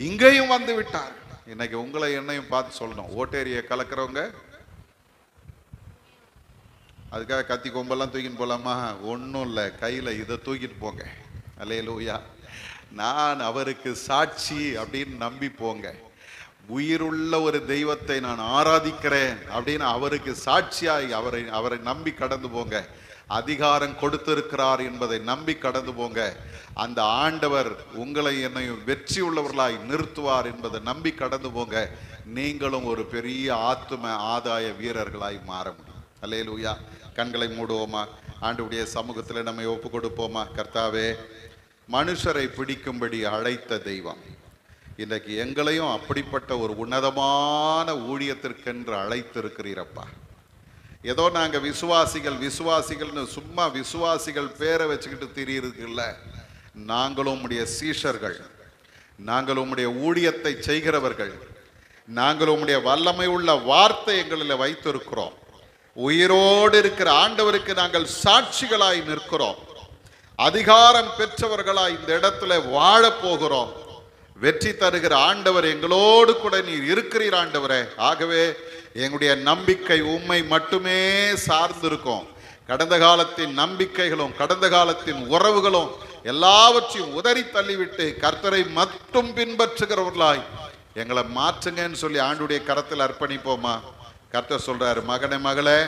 இங்கேயும் வந்து விட்டார். இன்னைக்கு உங்களை என்னையும் பார்த்து சொல்லணும், ஓட்டேரியை கலக்கிறவங்க அதுக்காக கத்தி கொம்பெல்லாம் தூக்கிட்டு போலாமா? ஒன்றும் இல்லை, கையில் இதை தூக்கிட்டு போங்க. அல்லேலூயா. நான் அவருக்கு சாட்சி அப்படின்னு நம்பி போங்க. உயிருள்ள ஒரு தெய்வத்தை நான் ஆராதிக்கிறேன் அப்படின்னு அவருக்கு சாட்சியாய் அவரை நம்பி கடந்து போங்க. அதிகாரம் கொடுத்திருக்கிறார் என்பதை நம்பி கடந்து போங்க. அந்த ஆண்டவர் உங்களை என்னையும் வெற்றி உள்ளவர்களாய் நிறுத்துவார் என்பதை நம்பி கடந்து போங்க. நீங்களும் ஒரு பெரிய ஆத்தும ஆதாய வீரர்களாய் மாற முடியும். அல்லேலூயா. கண்களை மூடுவோமா? ஆண்டவருடைய சமூகத்தில் நம்மை ஒப்பு கொடுப்போமா? கர்த்தாவே, மனுஷரை பிடிக்கும்படி அழைத்த தெய்வம் இன்றைக்கு எங்களையும் அப்படிப்பட்ட ஒரு உன்னதமான ஊழியத்திற்கென்று அழைத்திருக்கிறீரப்பா. ஏதோ நாங்கள் விசுவாசிகள்னு சும்மா விசுவாசிகள் பேரை வச்சுக்கிட்டு திரியிருக்குல்ல. நாங்களும் உம்முடைய சீஷர்கள், நாங்கள் உம்முடைய ஊழியத்தை செய்கிறவர்கள், நாங்கள் உம்முடைய வல்லமை உள்ள வார்த்தை எங்களில் வைத்திருக்கிறோம். உயிரோடு இருக்கிற ஆண்டவருக்கு நாங்கள் சாட்சிகளாய் நிற்கிறோம். அதிகாரம் பெற்றவர்களாய் இந்த இடத்துல வாழ போகிறோம். வெற்றி தருகிற ஆண்டவர் எங்களோடு கூட நீர் இருக்கிறீர் ஆண்டவரே. ஆகவே எங்களுடைய நம்பிக்கை உம்மை மட்டுமே சார்ந்திருக்கும். கடந்த காலத்தின் நம்பிக்கைகளும் கடந்த காலத்தின் உறவுகளும் எல்லாவற்றையும் உதறி தள்ளிவிட்டு கர்த்தரை மட்டும் பின்பற்றுகிறவர்களாய் எங்களை மாற்றுங்கன்னு சொல்லி ஆண்டுடைய கரத்தில் அர்ப்பணிப்போமா? கர்த்தர் சொல்றாரு, மகனே மகளே,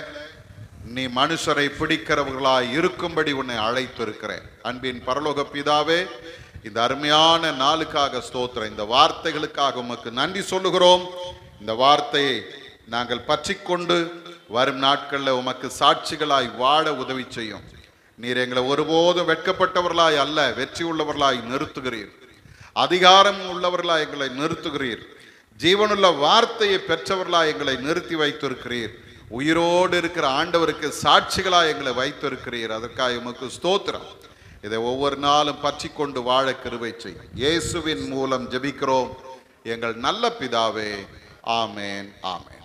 நீ மனுஷரை பிடிக்கிறவர்களாய் இருக்கும்படி உன்னை அழைத்திருக்கிறேன். அன்பின் பரலோக பிதாவே, இந்த அருமையான நாளுக்காக ஸ்தோத்திரம். இந்த வார்த்தைகளுக்காக உமக்கு நன்றி சொல்லுகிறோம். இந்த வார்த்தையை நாங்கள் பற்றி கொண்டு வரும் நாட்களில் உமக்கு சாட்சிகளாய் வாழ உதவி செய்யும். நீர் எங்களை ஒருபோதும் வெட்கப்பட்டவர்களாய் அல்ல, வெற்றி உள்ளவர்களாய் நிறுத்துகிறீர். அதிகாரம் உள்ளவர்களாய் எங்களை நிறுத்துகிறீர். ஜீவனுள்ள வார்த்தையை பெற்றவர்களாய் எங்களை நிறுத்தி வைத்திருக்கிறீர். உயிரோடு இருக்கிற ஆண்டவருக்கு சாட்சிகளாய் எங்களை வைத்திருக்கிறீர். அதற்காக உமக்கு ஸ்தோத்திரம். இதை ஒவ்வொரு நாளும் பற்றி கொண்டு வாழ கிருபை செய்யும். இயேசுவின் மூலம் ஜெபிக்கிறோம் எங்கள் நல்ல பிதாவே. ஆமேன், ஆமேன்.